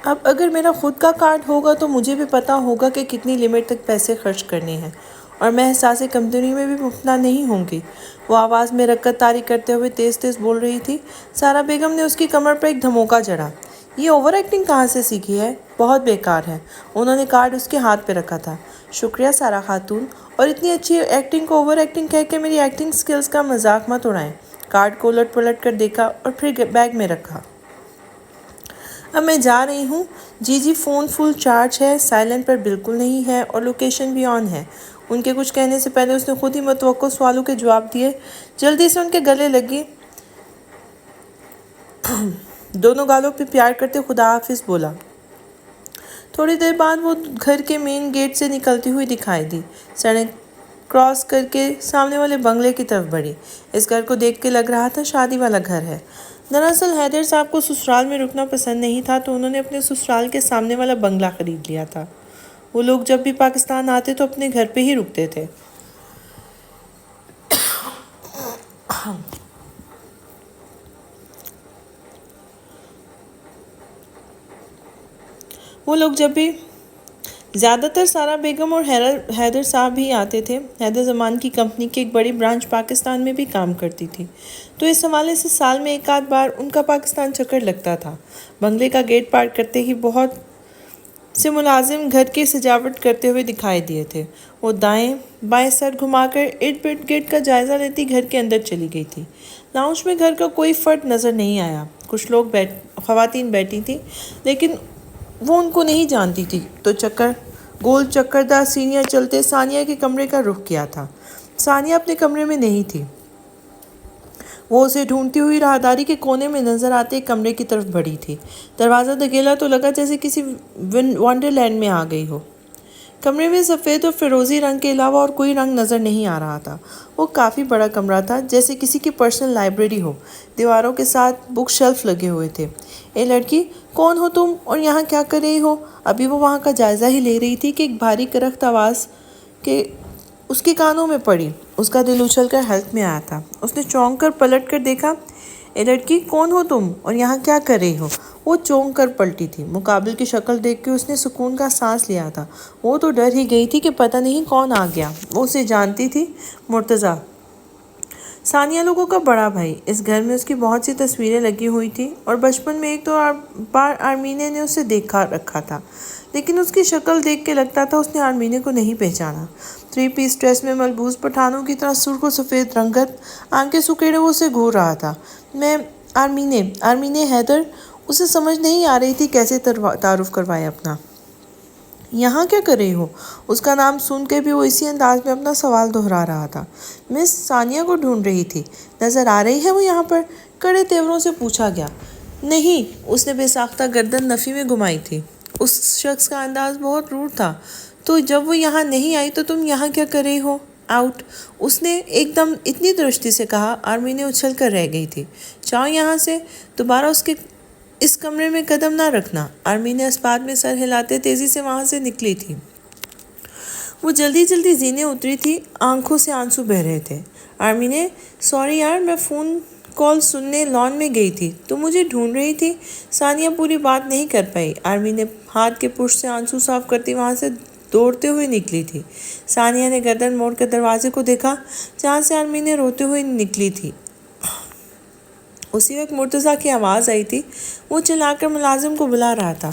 اب اگر میرا خود کا کارڈ ہوگا تو مجھے بھی پتہ ہوگا کہ کتنی لمٹ تک پیسے خرچ کرنے ہیں، اور میں احساس کمتری میں بھی مبتلا نہیں ہوں گی۔ وہ آواز میں رکت طاری کرتے ہوئے تیز تیز بول رہی تھی۔ سارا بیگم نے اس کی کمر پر ایک دھموکہ جڑا۔ یہ اوور ایکٹنگ کہاں سے سیکھی ہے؟ بہت بیکار ہے۔ انہوں نے کارڈ اس کے ہاتھ پہ رکھا تھا۔ شکریہ سارا خاتون، اور اتنی اچھی ایکٹنگ کو اوور ایکٹنگ کہہ کے میری ایکٹنگ سکلز کا مذاق مت اڑائیں۔ کارڈ کو الٹ پلٹ کر دیکھا اور پھر بیگ میں رکھا۔ اب میں جا رہی ہوں۔ جی فون فل چارج ہے، سائلنٹ پر بالکل نہیں ہے، اور لوکیشن بھی آن ہے۔ ان کے کچھ کہنے سے پہلے اس نے خود ہی متوقع سوالوں کے جواب دیے۔ جلدی سے ان کے گلے لگی، دونوں گالوں پہ پیار کرتے خدا حافظ بولا۔ تھوڑی دیر بعد وہ گھر کے مین گیٹ سے نکلتی ہوئی دکھائی دی، سڑک کراس کر کے سامنے والے بنگلے کی طرف بڑھی۔ اس گھر کو دیکھ کے لگ رہا تھا شادی والا گھر ہے۔ دراصل حیدر صاحب کو سسرال میں رکنا پسند نہیں تھا، تو انہوں نے اپنے سسرال کے سامنے والا بنگلہ خرید لیا تھا۔ وہ لوگ جب بھی پاکستان آتے تو اپنے گھر پہ ہی رکتے تھے۔ زیادہ تر سارا بیگم اور حیدر صاحب ہی آتے تھے۔ حیدر زمان کی کمپنی کی ایک بڑی برانچ پاکستان میں بھی کام کرتی تھی، تو اس حوالے سے سال میں ایک آدھ بار ان کا پاکستان چکر لگتا تھا۔ بنگلے کا گیٹ پار کرتے ہی بہت سے ملازم گھر کی سجاوٹ کرتے ہوئے دکھائی دیے تھے۔ وہ دائیں بائیں سر گھما کر ارد گرد گیٹ کا جائزہ لیتی گھر کے اندر چلی گئی تھی۔ لاؤنج میں گھر کا کوئی فرد نظر نہیں آیا۔ کچھ خواتین بیٹھی تھیں، لیکن وہ ان کو نہیں جانتی تھی، تو گول چکردار سینیاں چلتے ثانیہ کے کمرے کا رخ کیا تھا۔ ثانیہ اپنے کمرے میں نہیں تھی۔ وہ اسے ڈھونڈتی ہوئی راہداری کے کونے میں نظر آتے ایک کمرے کی طرف بڑھی تھی۔ دروازہ دھکیلا تو لگا جیسے کسی ونڈرلینڈ میں آ گئی ہو۔ کمرے میں سفید اور فیروزی رنگ کے علاوہ اور کوئی رنگ نظر نہیں آ رہا تھا۔ وہ کافی بڑا کمرہ تھا، جیسے کسی کی پرسنل لائبریری ہو۔ دیواروں کے ساتھ بک شیلف لگے ہوئے تھے۔ اے لڑکی، کون ہو تم اور یہاں کیا کر رہی ہو؟ ابھی وہ وہاں کا جائزہ ہی لے رہی تھی کہ ایک بھاری کرخت آواز اس کے کانوں میں پڑی۔ اس کا دل اچھل کر حلق میں آیا تھا۔ اس نے چونک کر پلٹ کر دیکھا۔ اے لڑکی، کون ہو تم اور یہاں کیا کر رہی ہو؟ وہ چونک کر پلٹی تھی۔ مقابل کی شکل دیکھ کے اس نے سکون کا سانس لیا تھا۔ وہ تو ڈر ہی گئی تھی کہ پتہ نہیں کون آ گیا۔ وہ اسے جانتی تھی، مرتضیٰ، ثانیہ لوگوں کا بڑا بھائی۔ اس گھر میں اس کی بہت سی تصویریں لگی ہوئی تھیں، اور بچپن میں ایک دو بار آرمینے نے اسے دیکھا رکھا تھا، لیکن اس کی شکل دیکھ کے لگتا تھا اس نے آرمینے کو نہیں پہچانا۔ 3 پیس ڈریس میں ملبوس پٹھانوں کی طرح سرخ و سفید رنگت، آنکھیں سکیڑے وہ اسے گھور رہا تھا۔ میں آرمینے حیدر۔ اسے سمجھ نہیں آ رہی تھی کیسے تعارف کروائے اپنا۔ یہاں کیا کر رہی ہو؟ اس کا نام سن کے بھی وہ اسی انداز میں اپنا سوال دہرا رہا تھا۔ مس ثانیہ کو ڈھونڈ رہی تھی۔ نظر آ رہی ہے وہ یہاں پر؟ کڑے تیوروں سے پوچھا گیا۔ نہیں، اس نے بے ساختہ گردن نفی میں گھمائی تھی۔ اس شخص کا انداز بہت روڈ تھا۔ تو جب وہ یہاں نہیں آئی تو تم یہاں کیا کر رہی ہو؟ آؤٹ، اس نے ایک دم اتنی درستی سے کہا۔ آرمینے اچھل کر رہ گئی تھی۔ جاؤ یہاں سے، دوبارہ اس کمرے میں قدم نہ رکھنا۔ آرمینے اس بات میں سر ہلاتے تیزی سے وہاں سے نکلی تھی۔ وہ جلدی زینے اتری تھی، آنکھوں سے آنسو بہہ رہے تھے۔ آرمینے، سوری یار، میں فون کال سننے لان میں گئی تھی۔ تم مجھے ڈھونڈ رہی تھی؟ ثانیہ پوری بات نہیں کر پائی۔ آرمینے ہاتھ کے پشت سے آنسو صاف کرتی وہاں سے دوڑتے ہوئے نکلی تھی۔ ثانیہ نے گردن موڑ کر دروازے کو دیکھا، جہاں سے آرمینے روتے ہوئے نکلی تھی۔ اسی وقت مرتضیٰ کی آواز آئی تھی۔ وہ چلا کر ملازم کو بلا رہا تھا۔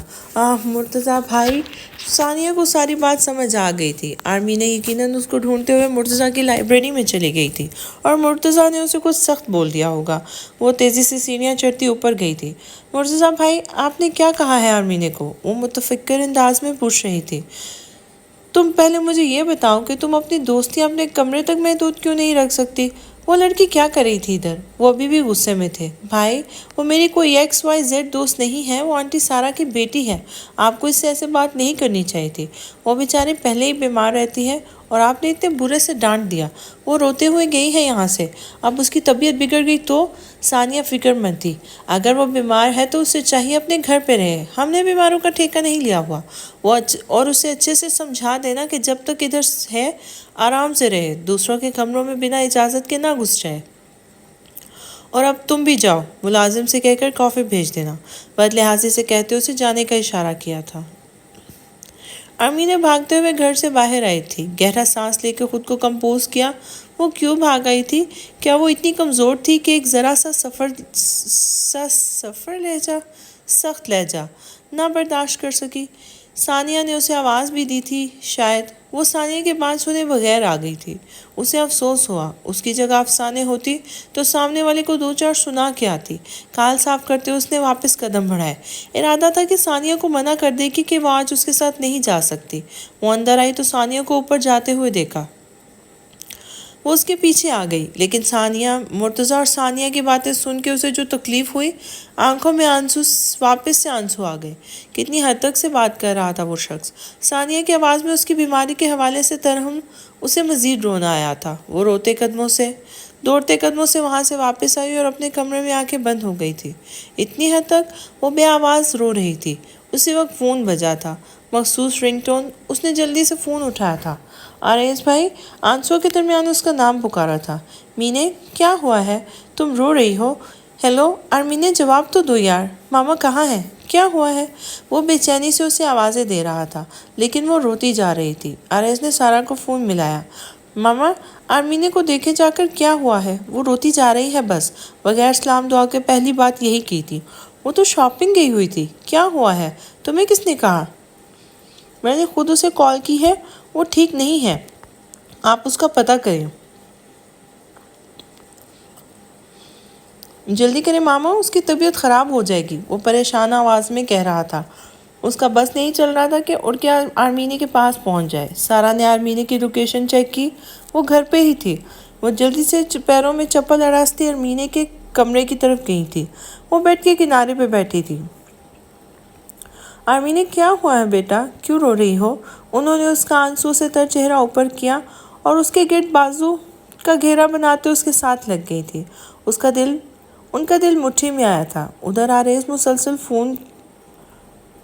مرتضیٰ بھائی۔ ثانیہ کو ساری بات سمجھ آ گئی تھی۔ آرمینے یقیناً اس کو ڈھونڈتے ہوئے مرتضیٰ کی لائبریری میں چلی گئی تھی، اور مرتضیٰ نے اسے کچھ سخت بول دیا ہوگا۔ وہ تیزی سے سیڑھیاں چڑھتی اوپر گئی تھی۔ مرتضیٰ بھائی، آپ نے کیا کہا ہے آرمینے کو؟ وہ متفکر انداز میں پوچھ رہی تھی۔ تم پہلے مجھے یہ بتاؤ کہ تم اپنی دوستیاں اپنے کمرے تک محدود کیوں نہیں رکھ سکتی؟ وہ لڑکی کیا کر رہی تھی ادھر؟ وہ ابھی بھی غصے میں تھے۔ بھائی، وہ میری کوئی XYZ دوست نہیں ہے، وہ آنٹی سارا کی بیٹی ہے۔ آپ کو اس سے ایسے بات نہیں کرنی چاہیے تھی۔ وہ بیچاری پہلے ہی بیمار رہتی ہے، اور آپ نے اتنے برے سے ڈانٹ دیا۔ وہ روتے ہوئے گئی ہے یہاں سے۔ اب اس کی طبیعت بگڑ گئی تو؟ ثانیہ فکر مند تھی۔ اگر وہ بیمار ہے تو اسے چاہیے اپنے گھر پہ رہے۔ ہم نے بیماروں کا ٹھیکہ نہیں لیا ہوا۔ اور اسے اچھے سے سمجھا دینا کہ جب تک ادھر ہے آرام سے رہے، دوسروں کے کمروں میں بنا اجازت کے نہ گھس جائے۔ اور اب تم بھی جاؤ، ملازم سے کہہ کر کافی بھیج دینا، بد لحاظی سے کہتے اسے جانے کا اشارہ کیا تھا۔ آرمینہ بھاگتے ہوئے گھر سے باہر آئی تھی، گہرا سانس لے کے خود کو کمپوز کیا۔ وہ کیوں بھاگ آئی تھی؟ کیا وہ اتنی کمزور تھی کہ ایک ذرا سا سخت لہجہ نہ برداشت کر سکی؟ ثانیہ نے اسے آواز بھی دی تھی، شاید وہ ثانیہ کے بات سنے بغیر آ گئی تھی۔ اسے افسوس ہوا، اس کی جگہ افسانے ہوتی تو سامنے والے کو دو چار سنا کے آتی۔ کال صاف کرتے اس نے واپس قدم بڑھائے۔ ارادہ تھا کہ ثانیہ کو منع کر دے کہ وہ آج اس کے ساتھ نہیں جا سکتی۔ وہ اندر آئی تو ثانیہ کو اوپر جاتے ہوئے دیکھا۔ وہ اس کے پیچھے آ گئی، لیکن مرتضیٰ اور ثانیہ کی باتیں سن کے اسے جو تکلیف ہوئی، آنکھوں میں واپس سے آنسو آ گئے۔ کتنی حد تک سے بات کر رہا تھا وہ شخص؟ ثانیہ کی آواز میں اس کی بیماری کے حوالے سے ترہم اسے مزید رونا آیا تھا۔ وہ دوڑتے قدموں سے وہاں سے واپس آئی اور اپنے کمرے میں آنکھیں بند ہو گئی تھی۔ اتنی حد تک وہ بے آواز رو رہی تھی۔ اسی وقت فون بجا تھا، مخصوص رنگ ٹون۔ اس نے جلدی سے فون اٹھایا تھا۔ آریز بھائی، آنسوں کے درمیان اس کا نام پکارا تھا۔ مینے، کیا ہوا ہے؟ تم رو رہی ہو؟ ہیلو آرمینے، جواب تو دو یار، ماما کہاں ہے؟ کیا ہوا ہے؟ وہ بے چینی سے اسے آوازیں دے رہا تھا، لیکن وہ روتی جا رہی تھی۔ آریز نے سارا کو فون ملایا۔ ماما، آرمینے کو دیکھے جا کر، کیا ہوا ہے؟ وہ روتی جا رہی ہے بس، بغیر سلام دعا کے پہلی بات یہی کی تھی۔ وہ تو شاپنگ گئی ہوئی تھی۔ کیا ہوا ہے؟ تمہیں کس نے کہا؟ میں نے خود اسے کال کی ہے، وہ ٹھیک نہیں ہے، آپ اس کا پتہ کریں۔ جلدی کریں ماما، اس کی طبیعت خراب ہو جائے گی، وہ پریشان آواز میں کہہ رہا تھا۔ اس کا بس نہیں چل رہا تھا کہ اڑ کے آرمینی کے پاس پہنچ جائے۔ سارا نے آرمینی کی لوکیشن چیک کی، وہ گھر پہ ہی تھی۔ وہ جلدی سے پیروں میں چپل اڑاستی آرمینی کے کمرے کی طرف گئی تھی۔ وہ بیڈ کے کنارے پہ بیٹھی تھی۔ آرمینی، کیا ہوا ہے بیٹا؟ کیوں رو رہی ہو؟ انہوں نے اس کا آنسو سے تر چہرہ اوپر کیا اور اس کے گرد بازو کا گھیرا بناتے اس کے ساتھ لگ گئی تھی۔ ان کا دل مٹھی میں آیا تھا۔ ادھر آریز مسلسل فون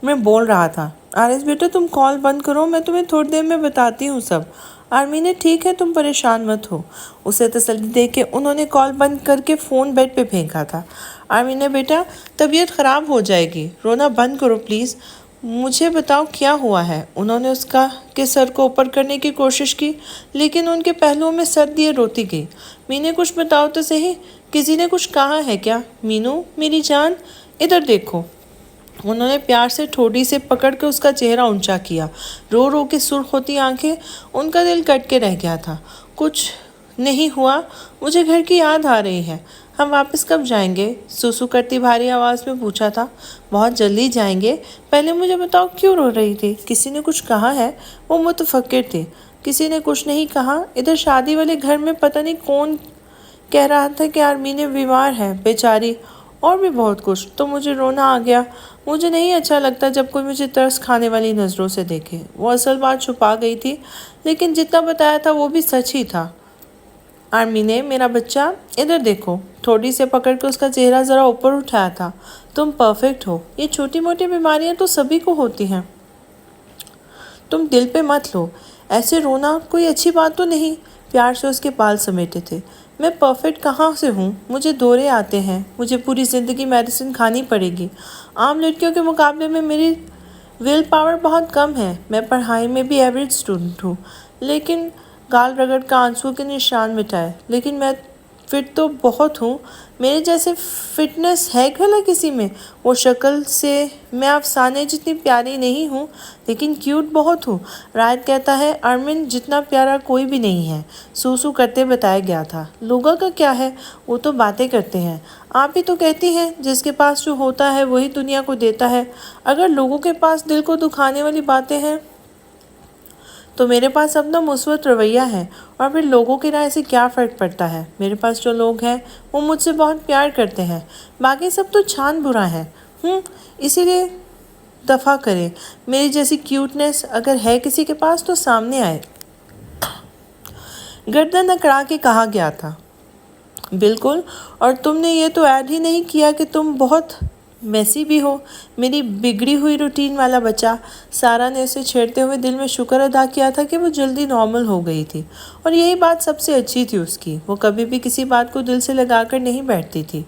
میں بول رہا تھا۔ آریز بیٹا، تم کال بند کرو، میں تمہیں تھوڑی دیر میں بتاتی ہوں سب۔ آرمینی، ٹھیک ہے، تم پریشان مت ہو۔ اسے تسلی دے کے انہوں نے کال بند کر کے فون بیڈ پہ پھینکا تھا۔ آرمینی بیٹا، طبیعت خراب ہو جائے گی، رونا بند کرو پلیز، مجھے بتاؤ کیا ہوا ہے۔ انہوں نے اس کے سر کو اوپر کرنے کی کوشش کی، لیکن ان کے پہلوؤں میں سر دیے روتی گئی۔ مینے، کچھ بتاؤ تو صحیح، کسی نے کچھ کہا ہے کیا؟ مینو میری جان، ادھر دیکھو۔ انہوں نے پیار سے ٹھوڑی سے پکڑ کے اس کا چہرہ اونچا کیا۔ رو رو کے سرخ ہوتی آنکھیں، ان کا دل کٹ کے رہ گیا تھا۔ کچھ نہیں ہوا، مجھے گھر کی یاد آ رہی ہے۔ ہم واپس کب جائیں گے؟ سوسو کرتی بھاری آواز میں پوچھا تھا۔ بہت جلدی جائیں گے، پہلے مجھے بتاؤ کیوں رو رہی تھی؟ کسی نے کچھ کہا ہے؟ وہ متفکر تھی۔ کسی نے کچھ نہیں کہا، ادھر شادی والے گھر میں پتہ نہیں کون کہہ رہا تھا کہ آرمینی بیمار ہے بیچاری، اور بھی بہت کچھ، تو مجھے رونا آ گیا۔ مجھے نہیں اچھا لگتا جب کوئی مجھے ترس کھانے والی نظروں سے دیکھے۔ وہ اصل بات چھپا گئی تھی، لیکن جتنا بتایا تھا وہ بھی سچ ہی تھا۔ آرمینی میرا بچہ، ادھر دیکھو۔ تھوڑی سے پکڑ کے اس کا چہرہ ذرا اوپر اٹھایا تھا۔ تم پرفیکٹ ہو، یہ چھوٹی موٹی بیماریاں تو سبھی کو ہوتی ہیں، تم دل پہ مت لو، ایسے رونا کوئی اچھی بات تو نہیں۔ پیار سے اس کے بال سمیٹے تھے۔ میں پرفیکٹ کہاں سے ہوں؟ مجھے دورے آتے ہیں، مجھے پوری زندگی میڈیسن کھانی پڑے گی۔ عام لڑکیوں کے مقابلے میں میری ول پاور بہت کم ہے۔ میں پڑھائی میں بھی ایوریج اسٹوڈنٹ ہوں، لیکن گال رگڑ کا آنسو کے نشان مٹائے، لیکن میں فٹ تو بہت ہوں۔ میرے جیسے فٹنس ہے بھلا کسی میں؟ وہ شکل سے میں افسانے جتنی پیاری نہیں ہوں، لیکن کیوٹ بہت ہوں۔ رائٹ کہتا ہے ارمن جتنا پیارا کوئی بھی نہیں ہے، سوسو کرتے بتایا گیا تھا۔ لوگوں کا کیا ہے، وہ تو باتیں کرتے ہیں، آپ ہی تو کہتی ہیں جس کے پاس جو ہوتا ہے وہی دنیا کو دیتا ہے۔ اگر لوگوں کے پاس دل کو دکھانے والی باتیں ہیں تو میرے پاس اپنا مثبت رویہ ہے، اور پھر لوگوں کی رائے سے کیا فرق پڑتا ہے؟ میرے پاس جو لوگ ہیں وہ مجھ سے بہت پیار کرتے ہیں، باقی سب تو چھان برا ہے۔ اسی لیے دفع کریں، میری جیسی کیوٹنس اگر ہے کسی کے پاس تو سامنے آئے۔ گردن اکڑا کے کہا گیا تھا۔ بالکل، اور تم نے یہ تو ایڈ ہی نہیں کیا کہ تم بہت میسی بھی ہو، میری بگڑی ہوئی روٹین والا بچہ۔ سارا نے اسے چھیڑتے ہوئے دل میں شکر ادا کیا تھا کہ وہ جلدی نارمل ہو گئی تھی، اور یہی بات سب سے اچھی تھی اس کی۔ وہ کبھی بھی کسی بات کو دل سے لگا کر نہیں بیٹھتی تھی۔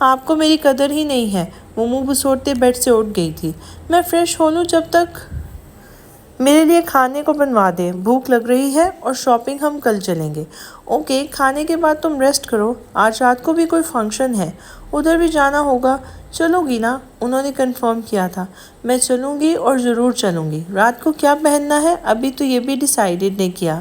آپ کو میری قدر ہی نہیں ہے، وہ منہ بسوڑتے بیڈ سے اٹھ گئی تھی۔ میں فریش ہو لوں جب تک میرے لیے کھانے کو بنوا دے، بھوک لگ رہی ہے، اور شاپنگ ہم کل چلیں گے۔ اوکے، کھانے کے بعد تم ریسٹ کرو، آج رات کو بھی کوئی فنکشن ہے، ادھر بھی جانا ہوگا۔ چلو گی نا؟ انہوں نے کنفرم کیا تھا۔ میں چلوں گی، اور ضرور چلوں گی۔ رات کو کیا پہننا ہے ابھی تو یہ بھی ڈیسائیڈڈ نہیں کیا۔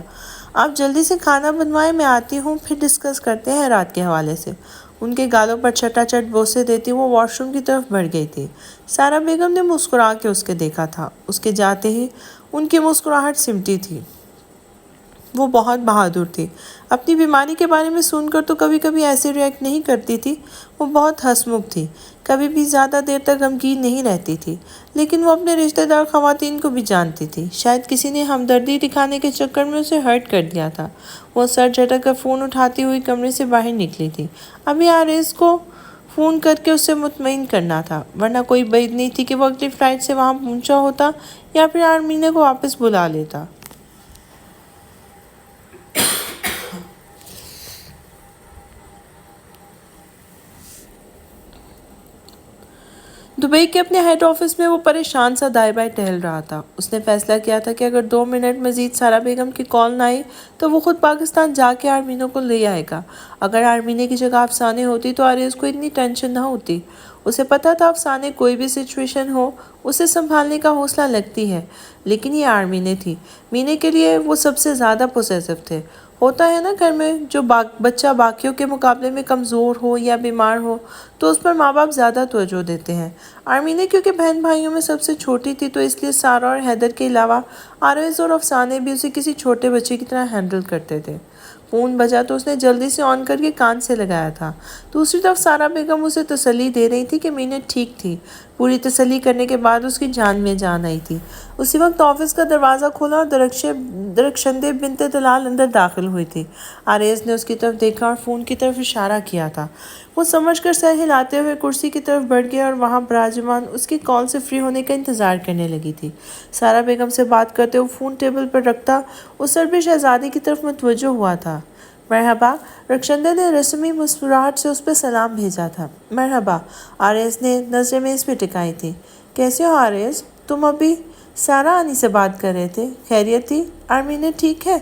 آپ جلدی سے کھانا بنوائیں، میں آتی ہوں، پھر ڈسکس کرتے ہیں رات کے حوالے سے۔ ان کے گالوں پر چٹا چٹ بوسے دیتی وہ واش روم کی طرف بڑھ گئی تھی۔ سارا بیگم نے مسکرا کے اس کے دیکھا تھا۔ اس کے جاتے ہی ان کی مسکراہٹ سمٹی تھی۔ وہ بہت بہادر تھی۔ اپنی بیماری کے بارے میں سن کر تو کبھی کبھی ایسے ریئیکٹ نہیں کرتی تھی۔ وہ بہت ہنسمکھ تھی، کبھی بھی زیادہ دیر تک غمگین نہیں رہتی تھی، لیکن وہ اپنے رشتہ دار خواتین کو بھی جانتی تھی۔ شاید کسی نے ہمدردی دکھانے کے چکر میں اسے ہرٹ کر دیا تھا۔ وہ سر جھٹک کر فون اٹھاتی ہوئی کمرے سے باہر نکلی تھی۔ ابھی آریز کو فون کر کے اسے مطمئن کرنا تھا، ورنہ کوئی بعید نہیں تھی کہ وہ اگلی فلائٹ سے وہاں پہنچا ہوتا یا پھر آرمینہ کو واپس بلا لیتا۔ دبئی کے اپنے ہیڈ آفس میں وہ پریشان سا دائیں بائیں ٹہل رہا تھا۔ اس نے فیصلہ کیا تھا کہ اگر 2 منٹ مزید سارا بیگم کی کال نہ آئی تو وہ خود پاکستان جا کے آرمینہ کو لے آئے گا۔ اگر آرمینہ کی جگہ افسانے ہوتی تو آریز کو اتنی ٹینشن نہ ہوتی۔ اسے پتا تھا افسانے کوئی بھی سچویشن ہو اسے سنبھالنے کا حوصلہ لگتی ہے، لیکن یہ آرمینہ تھی۔ مینے کے لیے وہ سب سے زیادہ پوسیسو تھے۔ ہوتا ہے نا گھر میں جو بچہ باقیوں کے مقابلے میں کمزور ہو یا بیمار ہو تو اس پر ماں باپ زیادہ توجہ دیتے ہیں۔ آرمینہ کیونکہ بہن بھائیوں میں سب سے چھوٹی تھی تو اس لیے سارا اور حیدر کے علاوہ آریز اور افسانے بھی اسے کسی چھوٹے بچے کی طرح ہینڈل کرتے تھے۔ فون بجا تو اس نے جلدی سے آن کر کے کان سے لگایا تھا۔ دوسری طرف سارا بیگم اسے تسلی دے رہی تھی کہ مینت ٹھیک تھی۔ پوری تسلی کرنے کے بعد اس کی جان میں جان آئی تھی۔ اسی وقت آفس کا دروازہ کھولا اور درخشندہ بنت دلال اندر داخل ہوئی تھی۔ آریز نے اس کی طرف دیکھا اور فون کی طرف اشارہ کیا تھا۔ وہ سمجھ کر سر ہلاتے ہوئے کرسی کی طرف بڑھ گیا اور وہاں براجمان اس کی کال سے فری ہونے کا انتظار کرنے لگی تھی۔ سارا بیگم سے بات کرتے ہوئے فون ٹیبل پر رکھتا اس عربی شہزادی کی طرف متوجہ ہوا تھا۔ مرحبا، رخشندہ نے رسمی مسکراہٹ سے اس پہ سلام بھیجا تھا۔ مرحبا، آریز نے نظریں میز پہ ٹکائی تھی۔ کیسے ہو آریز؟ تم ابھی سارا آنی سے بات کر رہے تھے؟ خیریت تھی؟ آرمینہ ٹھیک ہے؟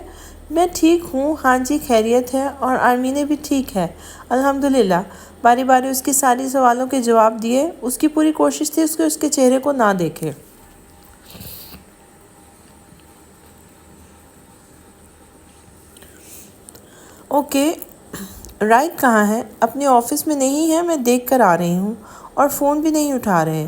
میں ٹھیک ہوں، ہاں جی خیریت ہے، اور آرمینہ بھی ٹھیک ہے الحمدللہ۔ باری باری اس کے ساری سوالوں کے جواب دیے۔ اس کی پوری کوشش تھی اس کے چہرے کو نہ دیکھے۔ اوکے، رائٹ کہاں ہے؟ اپنے آفس میں نہیں ہے، میں دیکھ کر آ رہی ہوں، اور فون بھی نہیں اٹھا رہے۔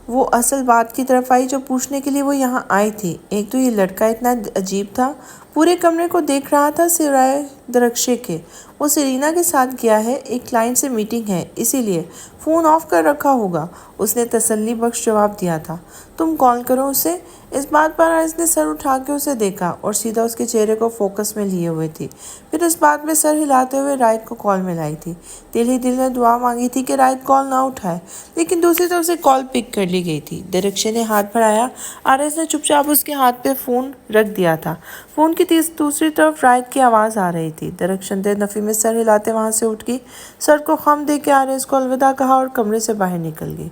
وہ اصل بات کی طرف آئی جو پوچھنے کے لیے وہ یہاں آئی تھی۔ ایک تو یہ لڑکا اتنا عجیب تھا، پورے کمرے کو دیکھ رہا تھا سوائے درخشے کے۔ وہ سیرینا کے ساتھ گیا ہے، ایک کلائنٹ سے میٹنگ ہے، اسی لیے فون آف کر رکھا ہوگا، اس نے تسلی بخش جواب دیا تھا۔ تم کال کرو اسے۔ اس بات پر آریز نے سر اٹھا کے اسے دیکھا اور سیدھا اس کے چہرے کو فوکس میں لیے ہوئے تھی، پھر اس بات میں سر ہلاتے ہوئے رائٹ کو کال ملائی تھی۔ دل ہی دل میں دعا مانگی تھی کہ رائٹ کال نہ اٹھائے، لیکن دوسری طرف سے کال پک کر لی گئی تھی۔ درخشے نے ہاتھ بڑھایا، آریز نے چپ چاپ اس کے ہاتھ پہ فون رکھ دیا تھا۔ فون کی دوسری طرف رائٹ کی آواز آ رہی تھی۔ درخشندہ نفی میں سر ہلاتے وہاں سے اٹھ گئی، سر کو خم دے کے آریز کو الوداع کہا اور کمرے سے باہر نکل گئی۔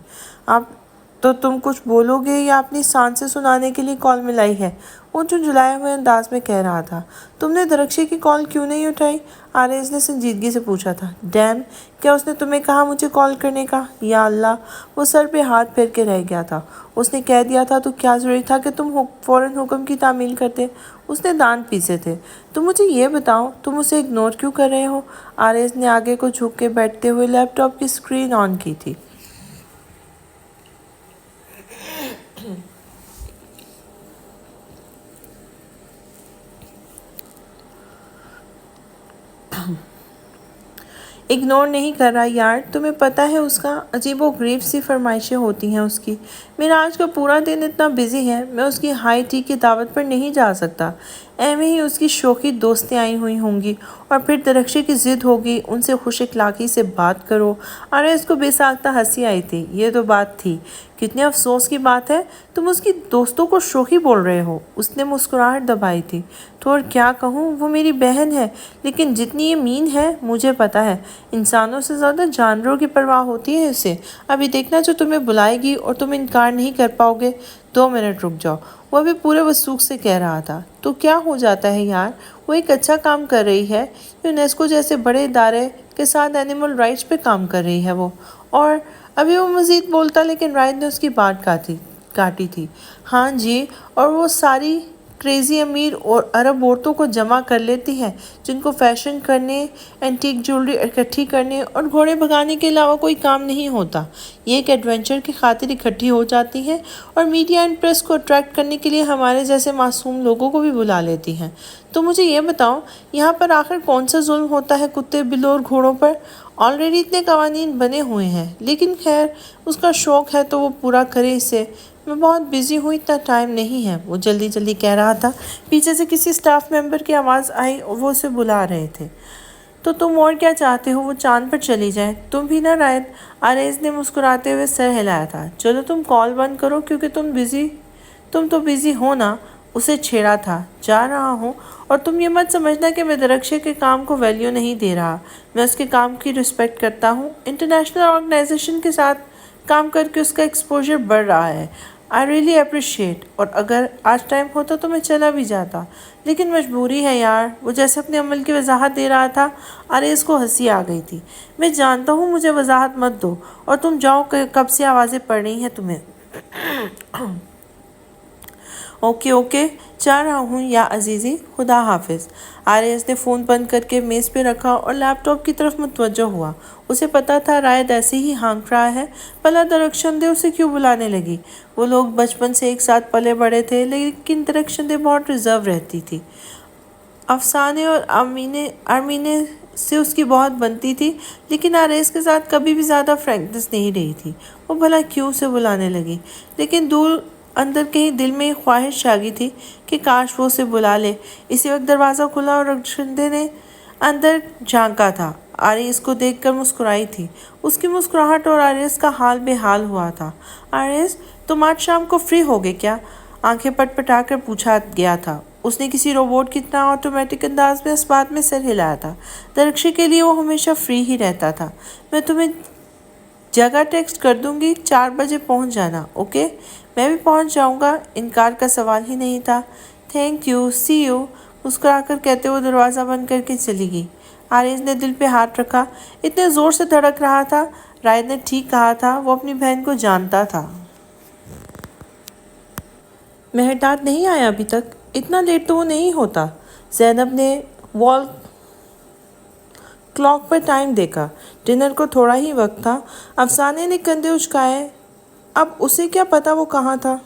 آپ تو تم کچھ بولو گے یا اپنی سانسیں سنانے کے لیے کال ملائی ہے؟ وہ جھنجھلائے ہوئے انداز میں کہہ رہا تھا۔ تم نے درخشے کی کال کیوں نہیں اٹھائی؟ آریز نے سنجیدگی سے پوچھا تھا۔ ڈیم، کیا اس نے تمہیں کہا مجھے کال کرنے کا؟ یا اللہ، وہ سر پہ ہاتھ پھیر کے رہ گیا تھا۔ اس نے کہہ دیا تھا تو کیا ضروری تھا کہ تم فوراً حکم کی تعمیل کرتے؟ اس نے دانت پیسے تھے۔ تم مجھے یہ بتاؤ، تم اسے اگنور کیوں کر رہے ہو؟ آریز نے آگے کو جھک کے بیٹھتے ہوئے لیپ ٹاپ کی اسکرین آن کی تھی۔ اگنور نہیں کر رہا یار، تمہیں پتہ ہے اس کا عجیب و غریب سی فرمائشیں ہوتی ہیں اس کی۔ میرا آج کا پورا دن اتنا بزی ہے، میں اس کی ہائی ٹی کی دعوت پر نہیں جا سکتا۔ ایویں ہی اس کی شوخی دوستیں آئی ہوئی ہوں گی اور پھر درخشی کی ضد ہوگی ان سے خوش اخلاقی سے بات کرو۔ اس کو بے ساختہ ہنسی آئی تھی۔ یہ تو بات تھی، کتنے افسوس کی بات ہے تم اس کی دوستوں کو شوخی بول رہے ہو۔ اس نے مسکراہٹ دبائی تھی۔ تو اور کیا کہوں، وہ میری بہن ہے، لیکن جتنی یہ مین ہے مجھے پتا ہے، انسانوں سے زیادہ جانوروں کی پرواہ ہوتی ہے اسے۔ ابھی دیکھنا جو تمہیں بلائے گی اور تم انکار نہیں کر پاؤ گے۔ 2 منٹ رک جاؤ، وہ ابھی پورے وثوق سے کہہ رہا تھا۔ تو کیا ہو جاتا ہے یار، وہ ایک اچھا کام کر رہی ہے، یونیسکو جیسے بڑے ادارے کے ساتھ اینیمل رائٹس پہ کام کر رہی ہے وہ۔ اور ابھی وہ مزید بولتا، لیکن رائد نے اس کی بات کاٹی تھی۔ ہاں جی، اور وہ ساری کریزی امیر اور عرب عورتوں کو جمع کر لیتی ہے جن کو فیشن کرنے، اینٹیک جیولری اکٹھی کرنے اور گھوڑے بھگانے کے علاوہ کوئی کام نہیں ہوتا۔ یہ ایک ایڈونچر کی خاطر اکٹھی ہو جاتی ہیں اور میڈیا اینڈ پریس کو اٹریکٹ کرنے کے لیے ہمارے جیسے معصوم لوگوں کو بھی بلا لیتی ہیں۔ تو مجھے یہ بتاؤ، یہاں پر آخر کون سا ظلم ہوتا ہے کتے بلوں اور گھوڑوں پر؟ آلریڈی اتنے قوانین بنے ہوئے ہیں، لیکن خیر اس کا شوق ہے تو وہ پورا کرے اسے۔ میں بہت بزی ہوں، اتنا ٹائم نہیں ہے، وہ جلدی جلدی کہہ رہا تھا۔ پیچھے سے کسی اسٹاف ممبر کی آواز آئی اور وہ اسے بلا رہے تھے۔ تو تم اور کیا چاہتے ہو وہ چاند پر چلی جائے؟ تم بھی نہ رائد؟ آریز نے مسکراتے ہوئے سر ہلایا تھا۔ چلو تم کال بند کرو کیونکہ تم تو بزی ہو نا، اسے چھیڑا تھا۔ جا رہا ہوں، اور تم یہ مت سمجھنا کہ میں درخشے کے کام کو ویلیو نہیں دے رہا، میں اس کے کام کی رسپیکٹ کرتا ہوں۔ انٹرنیشنل آرگنائزیشن کے ساتھ کام کر کے اس کا ایکسپوجر بڑھ رہا ہے۔ آئی ریئلی اپریشیٹ، اور اگر آج ٹائم ہوتا تو میں چلا بھی جاتا، لیکن مجبوری ہے یار۔ وہ جیسے اپنے عمل کی وضاحت دے رہا تھا، آریز کو ہنسی آ گئی تھی۔ میں جانتا ہوں، مجھے وضاحت مت دو، اور تم جاؤ، کب سے آوازیں پڑ رہی ہیں تمہیں۔ اوکے، جا رہا ہوں یا عزیزی، خدا حافظ۔ آریز نے فون بند کر کے میز پہ رکھا اور لیپ ٹاپ کی طرف متوجہ ہوا۔ اسے پتا تھا رائد ایسے ہی ہانک رہا ہے، بھلا درخشندے اسے کیوں بلانے لگی۔ وہ لوگ بچپن سے ایک ساتھ پلے بڑے تھے، لیکن درخشندے بہت ریزرو رہتی تھی۔ افسانے اور ارمینے سے اس کی بہت بنتی تھی، لیکن آریز کے ساتھ کبھی بھی زیادہ فرینکنس نہیں رہی تھی۔ وہ بھلا کیوں اسے بلانے لگی؟ لیکن دور اندر کہیں دل میں ایک خواہش جاگی تھی کہ کاش وہ اسے بلا لے۔ اسی وقت دروازہ کھلا اور درخشندے نے اندر جھانکا تھا۔ آریز کو دیکھ کر مسکرائی تھی۔ اس کی مسکراہٹ اور آریز کا حال بے حال ہوا تھا۔ آریز، تم آج شام کو فری ہوگے کیا؟ آنکھیں پٹ پٹا کر پوچھا گیا تھا۔ اس نے کسی روبوٹ کی طرح آٹومیٹک انداز میں اس بات میں سر ہلایا تھا۔ درخشی کے لیے وہ ہمیشہ فری ہی رہتا تھا۔ میں تمہیں جگہ ٹیکسٹ کر دوں گی، 4 بجے پہنچ جانا، اوکے؟ میں بھی پہنچ جاؤں گا، انکار کا سوال ہی نہیں تھا۔ تھینک یو، سی یو، مسکرا کر کہتے وہ دروازہ بند کر کے چلی گئی۔ آریز نے دل پہ ہاتھ رکھا، اتنے زور سے دھڑک رہا تھا۔ رائد نے ٹھیک کہا تھا، وہ اپنی بہن کو جانتا تھا۔ مہرداد نہیں آیا ابھی تک؟ اتنا لیٹ تو وہ نہیں ہوتا۔ زینب نے وال کلاک پر ٹائم دیکھا۔ ڈنر کو تھوڑا ہی وقت تھا۔ افسانے نے کندھے اچکائے۔ اب اسے کیا پتا وہ کہاں تھا؟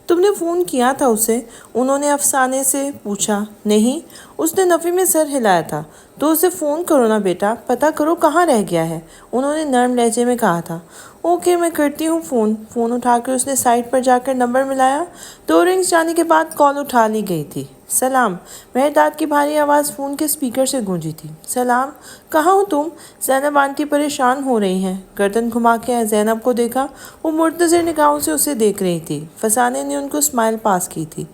تم نے فون کیا تھا اسے؟ انہوں نے افسانے سے پوچھا۔ نہیں، اس نے نفی میں سر ہلایا تھا۔ تو اسے فون کرو نا بیٹا، پتہ کرو کہاں رہ گیا ہے، انہوں نے نرم لہجے میں کہا تھا۔ اوکے، میں کرتی ہوں فون۔ فون اٹھا کر اس نے سائٹ پر جا کر نمبر ملایا۔ 2 رنگز جانے کے بعد کال اٹھا لی گئی تھی۔ سلام، مہرداد کی بھاری آواز فون کے اسپیکر سے گونجی تھی۔ سلام، کہاں ہو تم؟ زینب آنٹی پریشان ہو رہی ہیں۔ گردن گھما کے زینب کو دیکھا، وہ منتظر نگاہوں سے اسے دیکھ رہی تھی۔ فسانے نے ان کو اسمائل پاس کی تھی۔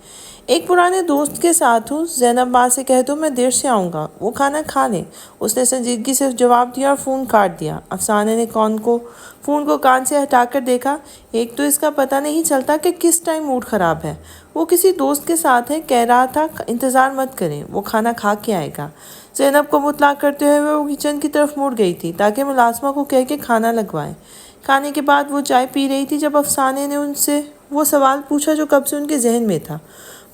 ایک پرانے دوست کے ساتھ ہوں، زینب ماں سے کہہ دو میں دیر سے آؤں گا، وہ کھانا کھا لیں۔ اس نے سنجیدگی سے جواب دیا اور فون کاٹ دیا۔ افسانے نے فون کو کان سے ہٹا کر دیکھا۔ ایک تو اس کا پتہ نہیں چلتا کہ کس ٹائم موڈ خراب ہے۔ وہ کسی دوست کے ساتھ ہے، کہہ رہا تھا انتظار مت کریں، وہ کھانا کھا کے آئے گا۔ زینب کو مطلع کرتے ہوئے وہ کچن کی طرف مڑ گئی تھی تاکہ ملازمہ کو کہہ کے کھانا لگوائے۔ کھانے کے بعد وہ چائے پی رہی تھی جب افسانے نے ان سے وہ سوال پوچھا جو کب سے ان کے ذہن میں تھا۔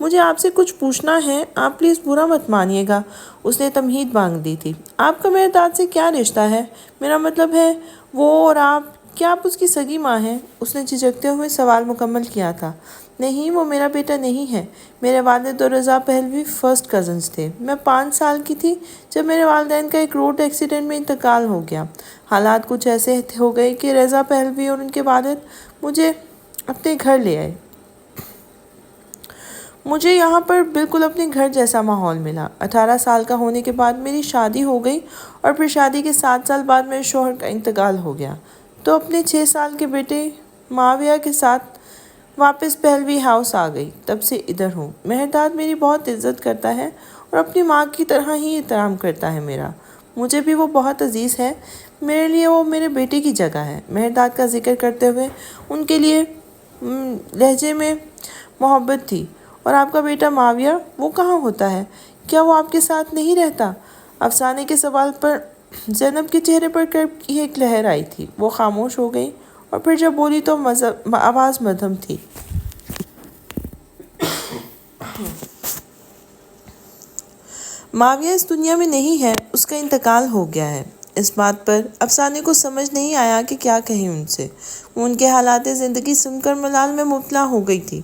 مجھے آپ سے کچھ پوچھنا ہے، آپ پلیز برا مت مانیے گا۔ اس نے تمہید مانگ دی تھی۔ آپ کا مہرداد سے کیا رشتہ ہے؟ میرا مطلب ہے وہ اور آپ، کیا آپ اس کی سگی ماں ہیں؟ اس نے جھجکتے ہوئے سوال مکمل کیا تھا۔ نہیں، وہ میرا بیٹا نہیں ہے۔ میرے والد اور رضا پہلوی فرسٹ کزنز تھے۔ میں 5 سال کی تھی جب میرے والدین کا ایک روڈ ایکسیڈنٹ میں انتقال ہو گیا۔ حالات کچھ ایسے ہو گئے کہ رضا پہلوی اور ان کے والد مجھے اپنے گھر لے آئے۔ مجھے یہاں پر بالکل اپنے گھر جیسا ماحول ملا۔ 18 سال کا ہونے کے بعد میری شادی ہو گئی اور پھر شادی کے 7 سال بعد میرے شوہر کا انتقال ہو گیا، تو اپنے 6 سال کے بیٹے معاویہ کے ساتھ واپس پہلوی ہاؤس آ گئی۔ تب سے ادھر ہوں۔ مہرداد میری بہت عزت کرتا ہے اور اپنی ماں کی طرح ہی احترام کرتا ہے میرا۔ مجھے بھی وہ بہت عزیز ہے۔ میرے لیے وہ میرے بیٹے کی جگہ ہے۔ مہرداد کا ذکر کرتے ہوئے ان کے لیے لہجے میں محبت تھی۔ اور آپ کا بیٹا معاویہ، وہ کہاں ہوتا ہے؟ کیا وہ آپ کے ساتھ نہیں رہتا؟ افسانے کے سوال پر زینب کے چہرے پر کرب کی ایک لہر آئی تھی۔ وہ خاموش ہو گئی اور پھر جب بولی تو آواز مدھم تھی۔ معاویہ اس دنیا میں نہیں ہے، اس کا انتقال ہو گیا ہے۔ اس بات پر افسانے کو سمجھ نہیں آیا کہ کیا کہیں ان سے۔ وہ ان کے حالات زندگی سن کر ملال میں مبتلا ہو گئی تھی۔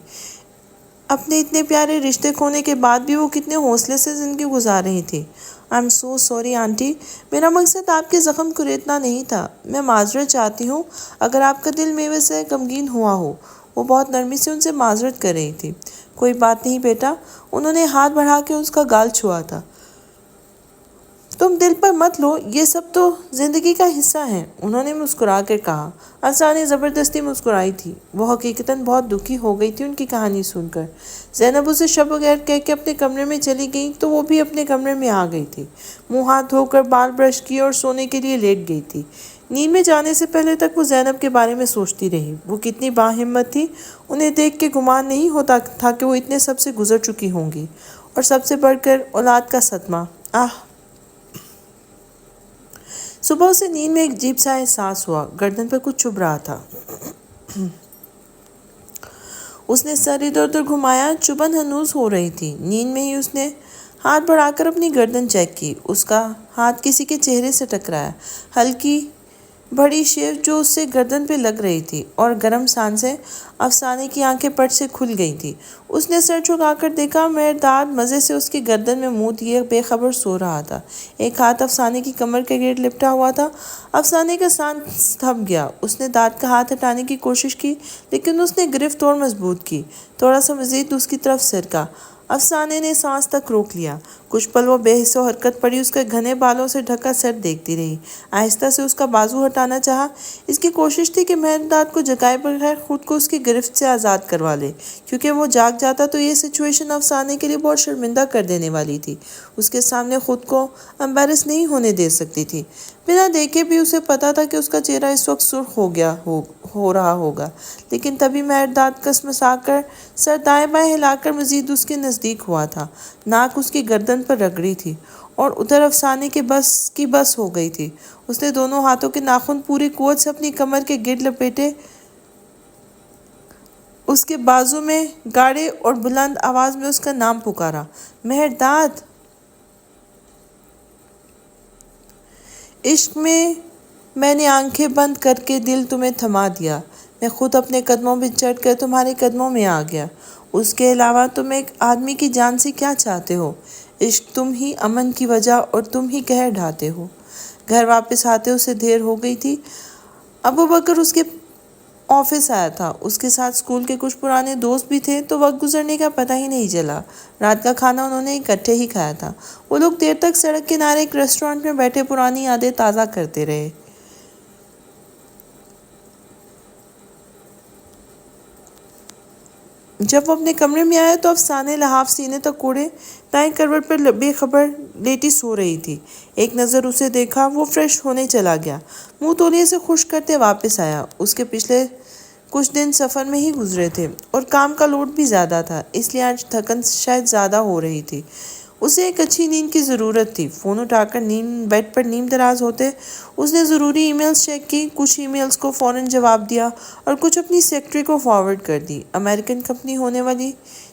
اپنے اتنے پیارے رشتے کھونے کے بعد بھی وہ کتنے حوصلے سے زندگی گزار رہی تھی۔ I'm so sorry آنٹی، میرا مقصد آپ کے زخم کریدنا نہیں تھا۔ میں معذرت چاہتی ہوں اگر آپ کا دل میرے سے غمگین ہوا ہو۔ وہ بہت نرمی سے ان سے معذرت کر رہی تھی۔ کوئی بات نہیں بیٹا، انہوں نے ہاتھ بڑھا کے اس کا گال چھوا تھا۔ تم دل پر مت لو، یہ سب تو زندگی کا حصہ ہے، انہوں نے مسکرا کر کہا۔ افسانے زبردستی مسکرائی تھی۔ وہ حقیقتاً بہت دکھی ہو گئی تھی ان کی کہانی سن کر۔ زینب اسے شب بخیر کہہ کے اپنے کمرے میں چلی گئی تو وہ بھی اپنے کمرے میں آ گئی تھی۔ منہ ہاتھ دھو کر بال برش کیے اور سونے کے لیے لیٹ گئی تھی۔ نیند میں جانے سے پہلے تک وہ زینب کے بارے میں سوچتی رہی۔ وہ کتنی باہمت تھی، انہیں دیکھ کے گمان نہیں ہوتا تھا کہ وہ اتنے سب سے گزر چکی ہوں گی، اور سب سے بڑھ کر اولاد کا صدمہ۔ صبح اسے نیند میں ایک عجیب سا احساس ہوا، گردن پر کچھ چبھ رہا تھا۔ اس نے سر ادھر ادھر گھمایا، چبھن ہنوز ہو رہی تھی۔ نیند میں ہی اس نے ہاتھ بڑھا کر اپنی گردن چیک کی۔ اس کا ہاتھ کسی کے چہرے سے ٹکرایا، ہلکی بڑی شیو جو اس سے گردن پہ لگ رہی تھی، اور گرم سانسیں۔ افسانے کی آنکھیں پٹ سے کھل گئی تھی۔ اس نے سر جھکا کر دیکھا، مہرداد مزے سے اس کی گردن میں منہ دیے بے خبر سو رہا تھا۔ ایک ہاتھ افسانے کی کمر کے گرد لپٹا ہوا تھا۔ افسانے کا سانس تھم گیا۔ اس نے داد کا ہاتھ ہٹانے کی کوشش کی، لیکن اس نے گرفت اور مضبوط کی۔ تھوڑا سا مزید اس کی طرف سرکا۔ افسانے نے سانس تک روک لیا۔ کچھ پل وہ بے حس و حرکت پڑی، اس کے گھنے بالوں سے ڈھکا سر دیکھتی رہی۔ آہستہ سے اس کا بازو ہٹانا چاہا۔ اس کی کوشش تھی کہ مہرداد کو جگائے بغیر خود کو اس کی گرفت سے آزاد کروا لے، کیونکہ وہ جاگ جاتا تو یہ سچویشن افسانے کے لیے بہت شرمندہ کر دینے والی تھی۔ اس کے سامنے خود کو امبیرس نہیں ہونے دے سکتی تھی۔ بنا دیکھے بھی اسے پتا تھا کہ اس کا چہرہ اس وقت سرخ ہو رہا ہوگا، لیکن تبھی مہرداد کسمسا کر سر دائیں بائیں ہلا کر مزید اس کے نزدیک ہوا تھا۔ ناک اس کی گردن پر رگڑی تھی، اور ادھر افسانے کے بس ہو گئی تھی۔ اس نے دونوں ہاتھوں کے ناخن پوری قوت سے اپنی کمر کے گرد لپیٹے، اس کے بازو میں گاڑے اور بلند آواز میں اس کا نام پکارا، مہرداد! عشق میں نے آنکھیں بند کر کے دل تمہیں تھما دیا، میں خود اپنے قدموں پہ چڑھ کر تمہارے قدموں میں آ گیا۔ اس کے علاوہ تم ایک آدمی کی جان سے کیا چاہتے ہو؟ عشق تم ہی امن کی وجہ اور تم ہی قہر ڈھاتے ہو۔ گھر واپس آتے اسے دیر ہو گئی تھی۔ ابوبکر اس کے آفس آیا تھا، اس کے ساتھ اسکول کے کچھ پرانے دوست بھی تھے، تو وقت گزرنے کا پتہ ہی نہیں چلا۔ رات کا کھانا انہوں نے اکٹھے ہی کھایا تھا۔ وہ لوگ دیر تک سڑک کنارے ایک ریسٹورانٹ میں بیٹھے پرانی یادیں تازہ کرتے رہے۔ جب وہ اپنے کمرے میں آیا تو افسانے لحاف سینے تک کوڑے دائیں کروٹ پر بے خبر لیٹی سو رہی تھی۔ ایک نظر اسے دیکھا، وہ فریش ہونے چلا گیا، منہ تولیے سے خشک کرتے واپس آیا۔ اس کے پچھلے کچھ دن سفر میں ہی گزرے تھے اور کام کا لوڈ بھی زیادہ تھا، اس لیے آج تھکن شاید زیادہ ہو رہی تھی۔ اسے ایک اچھی نیند کی ضرورت تھی۔ فون اٹھا کر بیڈ پر نیم دراز ہوتے اس نے ضروری ای میلز چیک کی، کچھ ای میلز کو فوراً جواب دیا اور کچھ اپنی سیکرٹری کو فارورڈ کر دی۔ امریکن کمپنی ہونے والی